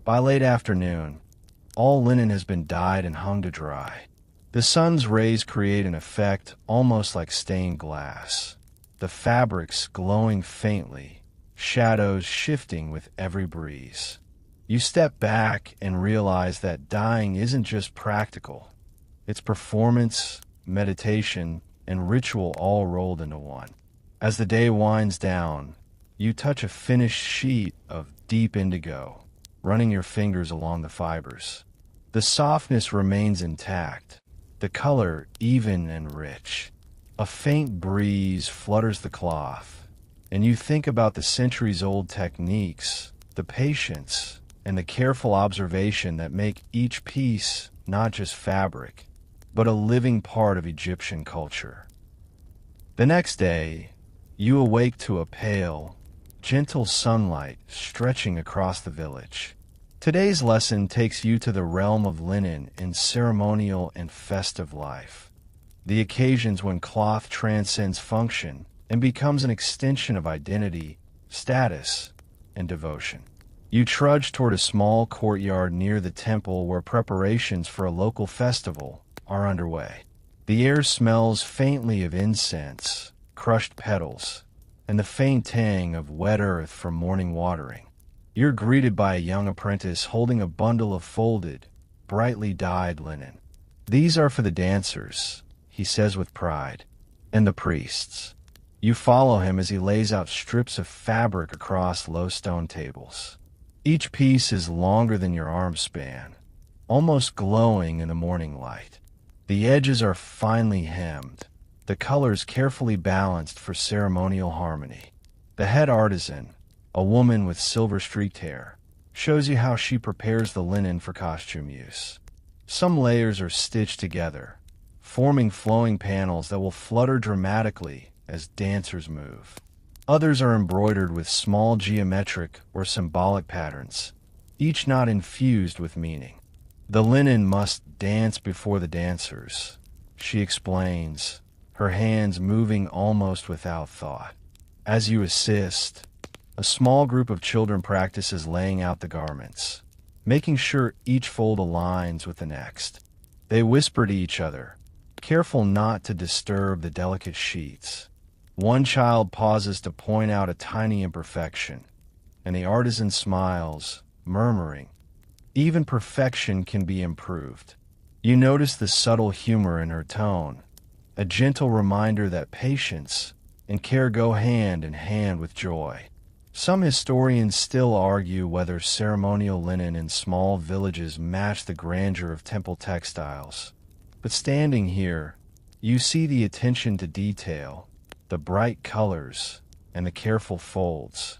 By late afternoon, all linen has been dyed and hung to dry. The sun's rays create an effect almost like stained glass, the fabrics glowing faintly, shadows shifting with every breeze. You step back and realize that dyeing isn't just practical. It's performance, meditation, and ritual all rolled into one. As the day winds down, you touch a finished sheet of deep indigo, running your fingers along the fibers. The softness remains intact, the color even and rich. A faint breeze flutters the cloth, and you think about the centuries-old techniques, the patience, and the careful observation that make each piece not just fabric, but a living part of Egyptian culture. The next day, you awake to a pale, gentle sunlight stretching across the village. Today's lesson takes you to the realm of linen in ceremonial and festive life, the occasions when cloth transcends function and becomes an extension of identity, status, and devotion. You trudge toward a small courtyard near the temple where preparations for a local festival are underway. The air smells faintly of incense, crushed petals, and the faint tang of wet earth from morning watering. You're greeted by a young apprentice holding a bundle of folded, brightly dyed linen. "These are for the dancers," he says with pride, "and the priests." You follow him as he lays out strips of fabric across low stone tables. Each piece is longer than your arm span, almost glowing in the morning light. The edges are finely hemmed, the colors carefully balanced for ceremonial harmony. The head artisan, a woman with silver-streaked hair, shows you how she prepares the linen for costume use. Some layers are stitched together, forming flowing panels that will flutter dramatically as dancers move. Others are embroidered with small geometric or symbolic patterns, each knot infused with meaning. The linen must dance before the dancers, she explains, her hands moving almost without thought. As you assist, a small group of children practices laying out the garments, making sure each fold aligns with the next. They whisper to each other, careful not to disturb the delicate sheets. One child pauses to point out a tiny imperfection, and the artisan smiles, murmuring, "Even perfection can be improved." You notice the subtle humor in her tone, a gentle reminder that patience and care go hand in hand with joy. Some historians still argue whether ceremonial linen in small villages match the grandeur of temple textiles. But standing here, you see the attention to detail, the bright colors, and the careful folds,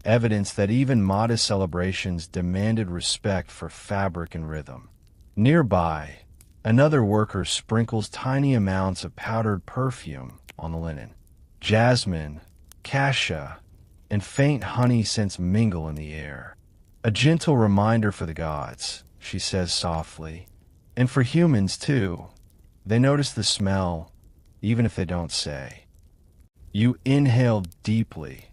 evidence that even modest celebrations demanded respect for fabric and rhythm. Nearby, another worker sprinkles tiny amounts of powdered perfume on the linen. Jasmine, cassia, and faint honey scents mingle in the air. "A gentle reminder for the gods," she says softly, "and for humans too. They notice the smell, even if they don't say." You inhale deeply,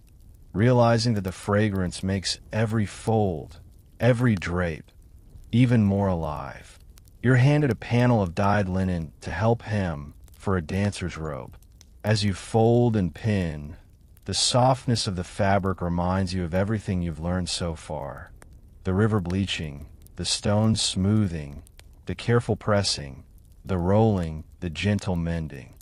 realizing that the fragrance makes every fold, every drape, even more alive. You're handed a panel of dyed linen to help hem for a dancer's robe. As you fold and pin, the softness of the fabric reminds you of everything you've learned so far. The river bleaching, the stones smoothing, the careful pressing, the rolling, the gentle mending.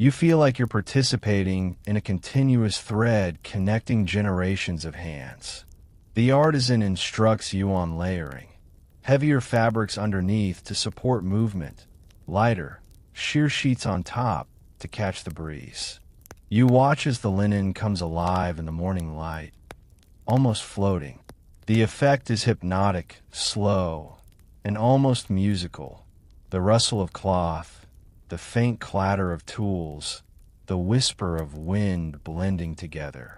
You feel like you're participating in a continuous thread connecting generations of hands. The artisan instructs you on layering. Heavier fabrics underneath to support movement, lighter, sheer sheets on top to catch the breeze. You watch as the linen comes alive in the morning light, almost floating. The effect is hypnotic, slow, and almost musical. The rustle of cloth, the faint clatter of tools, the whisper of wind blending together.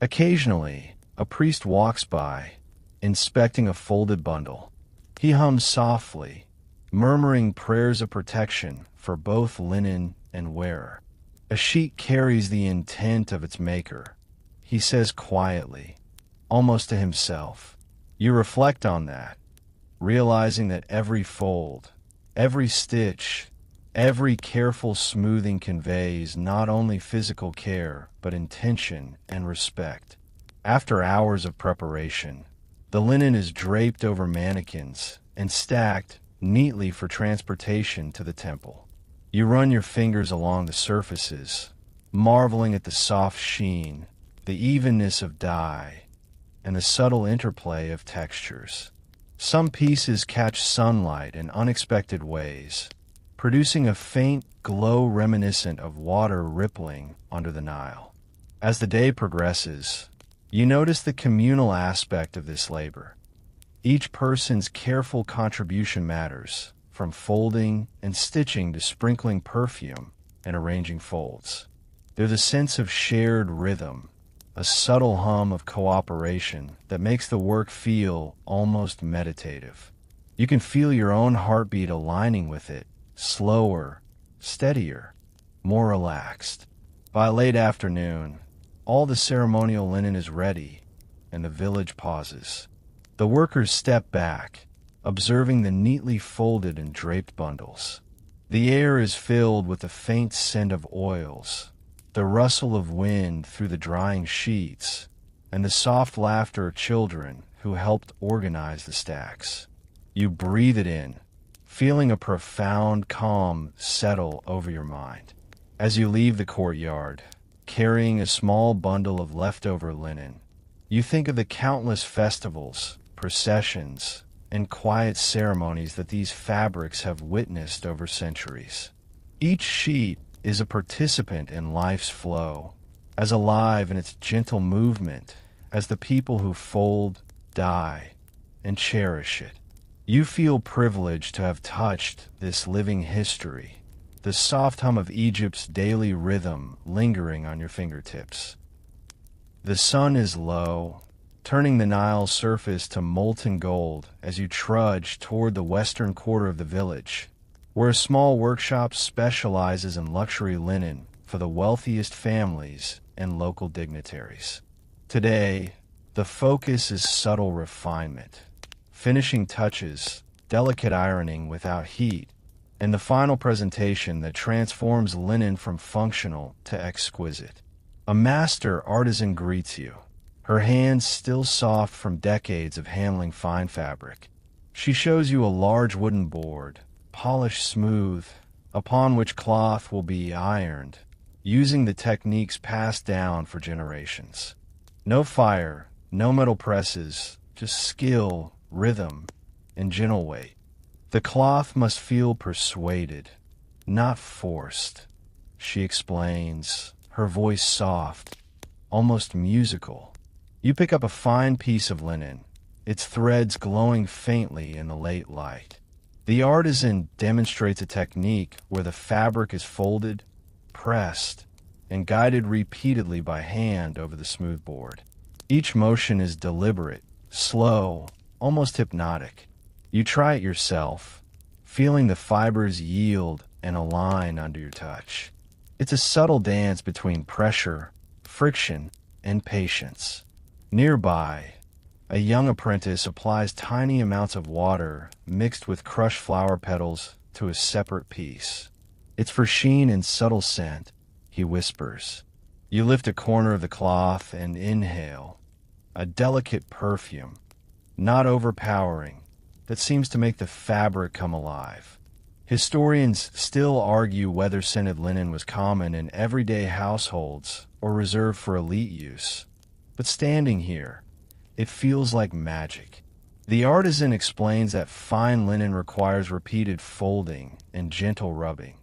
Occasionally, a priest walks by, inspecting a folded bundle. He hums softly, murmuring prayers of protection for both linen and wearer. A sheet carries the intent of its maker, he says quietly, almost to himself. You reflect on that, realizing that every fold, every stitch, every careful smoothing conveys not only physical care, but intention and respect. After hours of preparation, the linen is draped over mannequins and stacked neatly for transportation to the temple. You run your fingers along the surfaces, marveling at the soft sheen, the evenness of dye, and the subtle interplay of textures. Some pieces catch sunlight in unexpected ways, producing a faint glow reminiscent of water rippling under the Nile. As the day progresses, you notice the communal aspect of this labor. Each person's careful contribution matters, from folding and stitching to sprinkling perfume and arranging folds. There's a sense of shared rhythm, a subtle hum of cooperation that makes the work feel almost meditative. You can feel your own heartbeat aligning with it, slower, steadier, more relaxed. By late afternoon, all the ceremonial linen is ready, and the village pauses. The workers step back, observing the neatly folded and draped bundles. The air is filled with the faint scent of oils, the rustle of wind through the drying sheets, and the soft laughter of children who helped organize the stacks. You breathe it in, feeling a profound calm settle over your mind. As you leave the courtyard, carrying a small bundle of leftover linen, you think of the countless festivals, processions, and quiet ceremonies that these fabrics have witnessed over centuries. Each sheet is a participant in life's flow, as alive in its gentle movement as the people who fold, dye, and cherish it. You feel privileged to have touched this living history, the soft hum of Egypt's daily rhythm lingering on your fingertips. The sun is low, turning the Nile surface to molten gold as you trudge toward the western quarter of the village, where a small workshop specializes in luxury linen for the wealthiest families and local dignitaries. Today, the focus is subtle refinement, finishing touches, delicate ironing without heat, and the final presentation that transforms linen from functional to exquisite. A master artisan greets you, her hands still soft from decades of handling fine fabric. She shows you a large wooden board, polished smooth, upon which cloth will be ironed, using the techniques passed down for generations. No fire, no metal presses, just skill, rhythm, and gentle weight. The cloth must feel persuaded, not forced, she explains, her voice soft, almost musical. You pick up a fine piece of linen, its threads glowing faintly in the late light. The artisan demonstrates a technique where the fabric is folded, pressed, and guided repeatedly by hand over the smooth board. Each motion is deliberate, slow, almost hypnotic. You try it yourself, feeling the fibers yield and align under your touch. It's a subtle dance between pressure, friction, and patience. Nearby, a young apprentice applies tiny amounts of water mixed with crushed flower petals to a separate piece. It's for sheen and subtle scent, he whispers. You lift a corner of the cloth and inhale, a delicate perfume, not overpowering, that seems to make the fabric come alive. Historians still argue whether scented linen was common in everyday households or reserved for elite use. But standing here, it feels like magic. The artisan explains that fine linen requires repeated folding and gentle rubbing,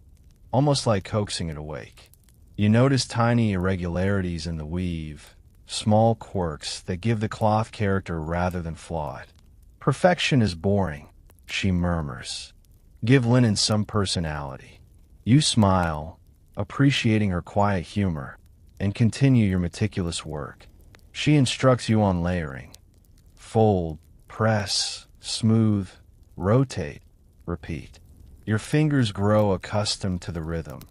almost like coaxing it awake. You notice tiny irregularities in the weave, small quirks that give the cloth character rather than flaw it. Perfection is boring, she murmurs. Give linen some personality. You smile, appreciating her quiet humor, and continue your meticulous work. She instructs you on layering. Fold, press, smooth, rotate, repeat. Your fingers grow accustomed to the rhythm,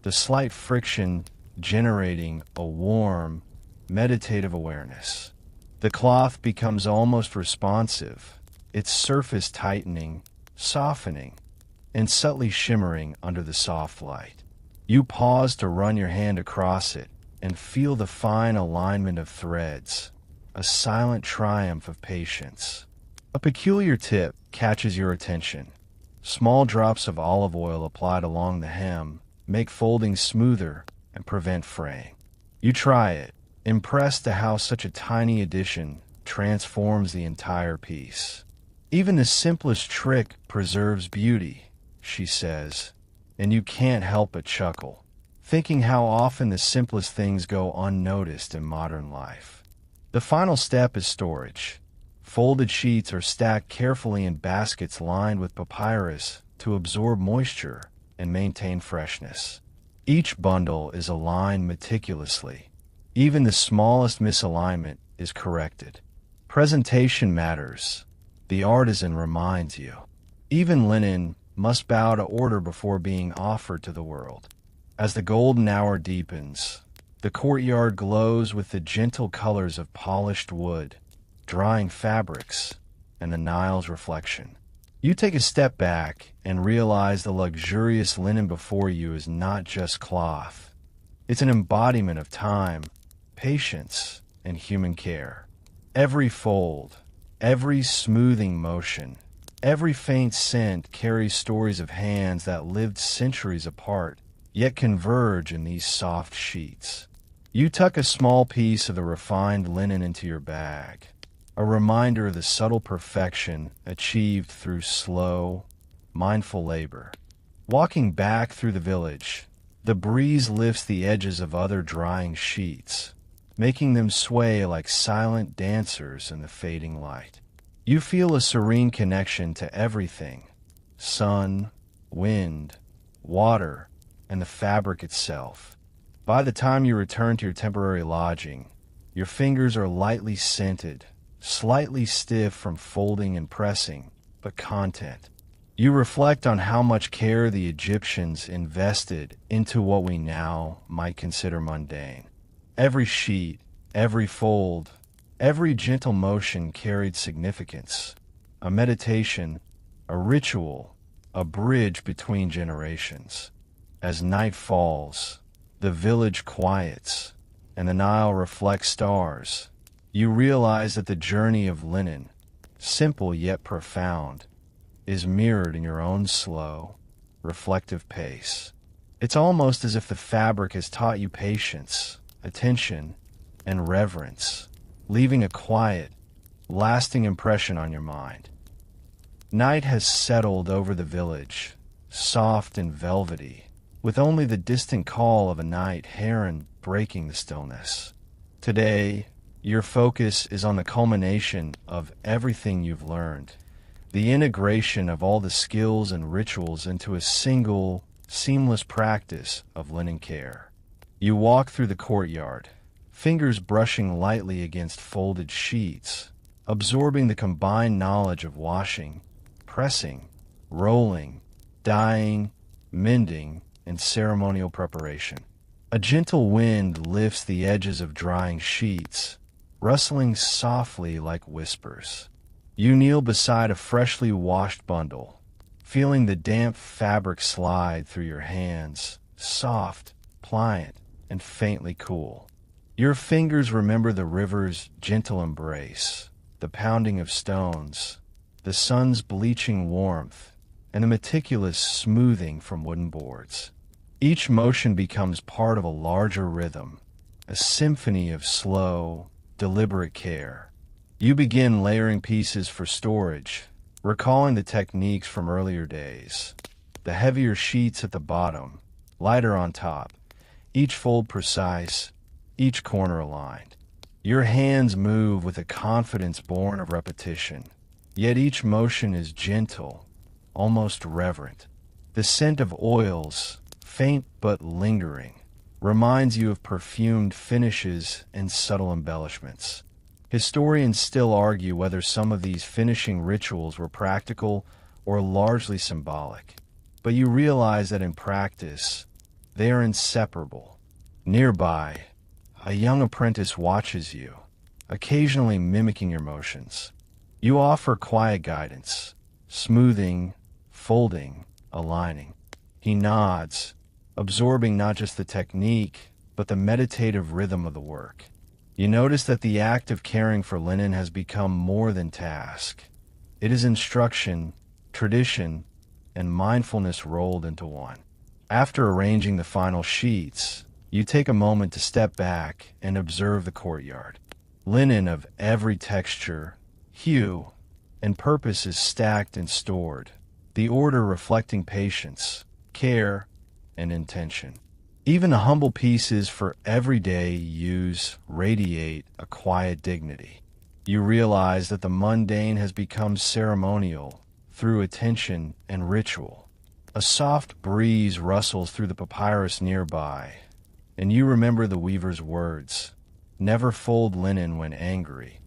the slight friction generating a warm, meditative awareness. The cloth becomes almost responsive, its surface tightening, softening, and subtly shimmering under the soft light. You pause to run your hand across it and feel the fine alignment of threads, a silent triumph of patience. A peculiar tip catches your attention. Small drops of olive oil applied along the hem make folding smoother and prevent fraying. You try it, impressed at how such a tiny addition transforms the entire piece. Even the simplest trick preserves beauty, she says, and you can't help but chuckle, thinking how often the simplest things go unnoticed in modern life. The final step is storage. Folded sheets are stacked carefully in baskets lined with papyrus to absorb moisture and maintain freshness. Each bundle is aligned meticulously. Even the smallest misalignment is corrected. Presentation matters, the artisan reminds you. Even linen must bow to order before being offered to the world. As the golden hour deepens, the courtyard glows with the gentle colors of polished wood, drying fabrics, and the Nile's reflection. You take a step back and realize the luxurious linen before you is not just cloth. It's an embodiment of time, patience, and human care. Every fold, every smoothing motion, every faint scent carries stories of hands that lived centuries apart, yet converge in these soft sheets. You tuck a small piece of the refined linen into your bag, a reminder of the subtle perfection achieved through slow, mindful labor. Walking back through the village, the breeze lifts the edges of other drying sheets, making them sway like silent dancers in the fading light. You feel a serene connection to everything: sun, wind, water, and the fabric itself. By the time you return to your temporary lodging, your fingers are lightly scented, slightly stiff from folding and pressing, but content. You reflect on how much care the Egyptians invested into what we now might consider mundane. Every sheet, every fold, every gentle motion carried significance, a meditation, a ritual, a bridge between generations. As night falls, the village quiets, and the Nile reflects stars. You realize that the journey of linen, simple yet profound, is mirrored in your own slow, reflective pace. It's almost as if the fabric has taught you patience, attention, and reverence, leaving a quiet, lasting impression on your mind. Night has settled over the village, soft and velvety, with only the distant call of a night heron breaking the stillness. Today, your focus is on the culmination of everything you've learned, the integration of all the skills and rituals into a single, seamless practice of linen care. You walk through the courtyard, fingers brushing lightly against folded sheets, absorbing the combined knowledge of washing, pressing, rolling, dyeing, mending, and ceremonial preparation. A gentle wind lifts the edges of drying sheets, rustling softly like whispers. You kneel beside a freshly washed bundle, feeling the damp fabric slide through your hands, soft, pliant, and faintly cool. Your fingers remember the river's gentle embrace, the pounding of stones, the sun's bleaching warmth, and the meticulous smoothing from wooden boards. Each motion becomes part of a larger rhythm, a symphony of slow, deliberate care. You begin layering pieces for storage, recalling the techniques from earlier days. The heavier sheets at the bottom, lighter on top, each fold precise, each corner aligned. Your hands move with a confidence born of repetition, yet each motion is gentle, almost reverent. The scent of oils, faint but lingering, reminds you of perfumed finishes and subtle embellishments. Historians still argue whether some of these finishing rituals were practical or largely symbolic, but you realize that in practice, they are inseparable. Nearby, a young apprentice watches you, occasionally mimicking your motions. You offer quiet guidance, smoothing, folding, aligning. He nods, absorbing not just the technique, but the meditative rhythm of the work. You notice that the act of caring for linen has become more than task. It is instruction, tradition, and mindfulness rolled into one. After arranging the final sheets, you take a moment to step back and observe the courtyard. Linen of every texture, hue, and purpose is stacked and stored, the order reflecting patience, care, and intention. Even the humble pieces for everyday use radiate a quiet dignity. You realize that the mundane has become ceremonial through attention and ritual. A soft breeze rustles through the papyrus nearby, and you remember the weaver's words, "Never fold linen when angry.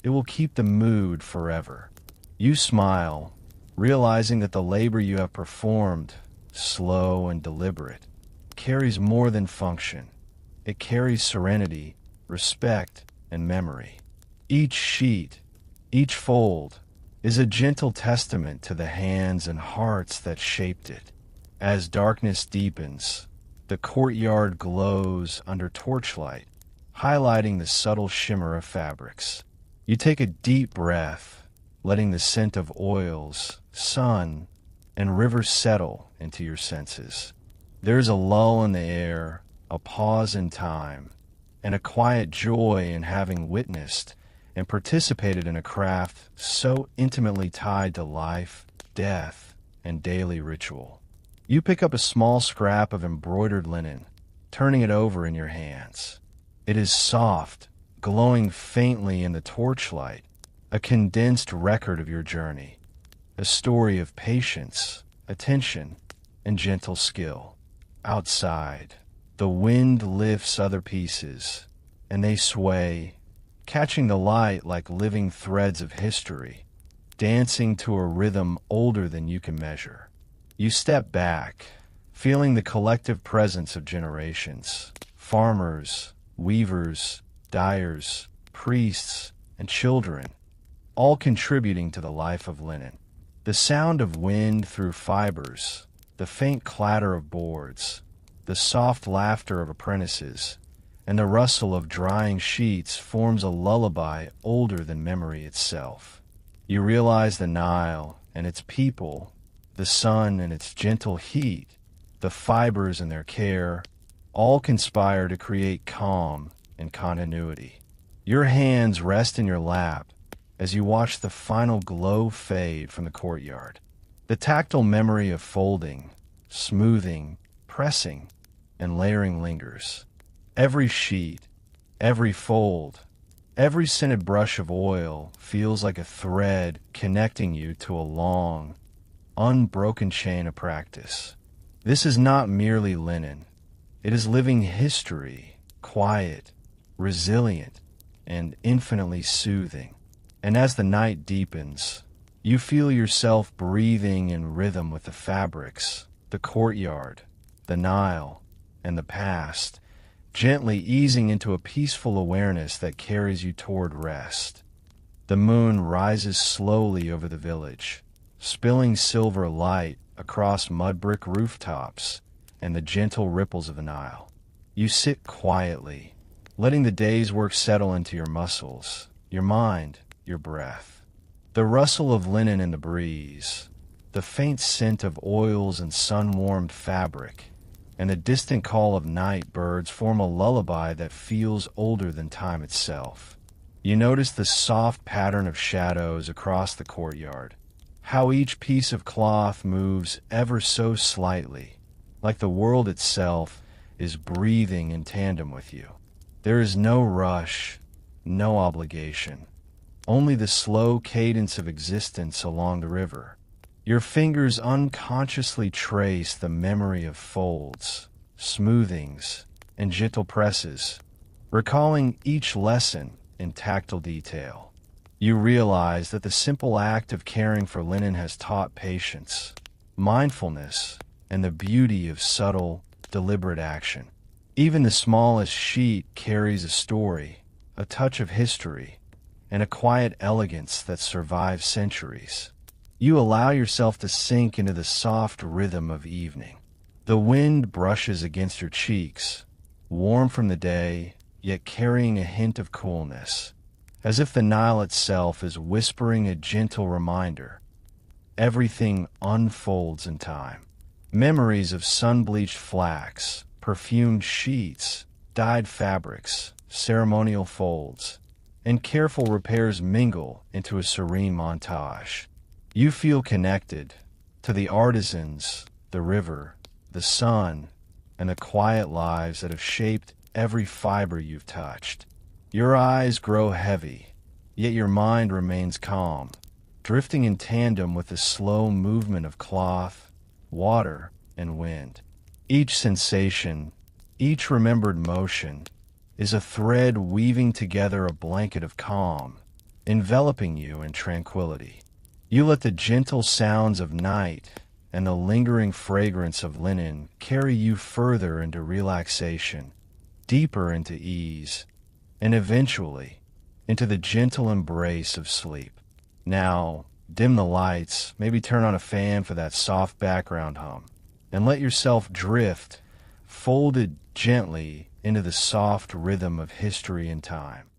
It will keep the mood forever." You smile, realizing that the labor you have performed, slow and deliberate, carries more than function. It carries serenity, respect, and memory. Each sheet, each fold, is a gentle testament to the hands and hearts that shaped it. As darkness deepens, the courtyard glows under torchlight, highlighting the subtle shimmer of fabrics. You take a deep breath, letting the scent of oils, sun, and rivers settle into your senses. There's a lull in the air, a pause in time, and a quiet joy in having witnessed and participated in a craft so intimately tied to life, death, and daily ritual. You pick up a small scrap of embroidered linen, turning it over in your hands. It is soft, glowing faintly in the torchlight, a condensed record of your journey, a story of patience, attention, and gentle skill. Outside, the wind lifts other pieces, and they sway, catching the light like living threads of history, dancing to a rhythm older than you can measure. You step back, feeling the collective presence of generations, farmers, weavers, dyers, priests, and children, all contributing to the life of linen. The sound of wind through fibers, the faint clatter of boards, the soft laughter of apprentices, and the rustle of drying sheets forms a lullaby older than memory itself. You realize the Nile and its people, the sun and its gentle heat, the fibers and their care, all conspire to create calm and continuity. Your hands rest in your lap as you watch the final glow fade from the courtyard. The tactile memory of folding, smoothing, pressing, and layering lingers. Every sheet, every fold, every scented brush of oil feels like a thread connecting you to a long, unbroken chain of practice. This is not merely linen. It is living history, quiet, resilient, and infinitely soothing. And as the night deepens, you feel yourself breathing in rhythm with the fabrics, the courtyard, the Nile, and the past, gently easing into a peaceful awareness that carries you toward rest. The moon rises slowly over the village, spilling silver light across mud-brick rooftops and the gentle ripples of the Nile. You sit quietly, letting the day's work settle into your muscles, your mind, your breath. The rustle of linen in the breeze, the faint scent of oils and sun-warmed fabric, and the distant call of night birds form a lullaby that feels older than time itself. You notice the soft pattern of shadows across the courtyard, how each piece of cloth moves ever so slightly, like the world itself is breathing in tandem with you. There is no rush, no obligation, only the slow cadence of existence along the river. Your fingers unconsciously trace the memory of folds, smoothings, and gentle presses, recalling each lesson in tactile detail. You realize that the simple act of caring for linen has taught patience, mindfulness, and the beauty of subtle, deliberate action. Even the smallest sheet carries a story, a touch of history, and a quiet elegance that survives centuries. You allow yourself to sink into the soft rhythm of evening. The wind brushes against your cheeks, warm from the day, yet carrying a hint of coolness, as if the Nile itself is whispering a gentle reminder. Everything unfolds in time. Memories of sun-bleached flax, perfumed sheets, dyed fabrics, ceremonial folds, and careful repairs mingle into a serene montage. You feel connected to the artisans, the river, the sun, and the quiet lives that have shaped every fiber you've touched. Your eyes grow heavy, yet your mind remains calm, drifting in tandem with the slow movement of cloth, water, and wind. Each sensation, each remembered motion, is a thread weaving together a blanket of calm, enveloping you in tranquility. You let the gentle sounds of night and the lingering fragrance of linen carry you further into relaxation, deeper into ease, and eventually into the gentle embrace of sleep. Now, dim the lights, maybe turn on a fan for that soft background hum, and let yourself drift, folded gently into the soft rhythm of history and time.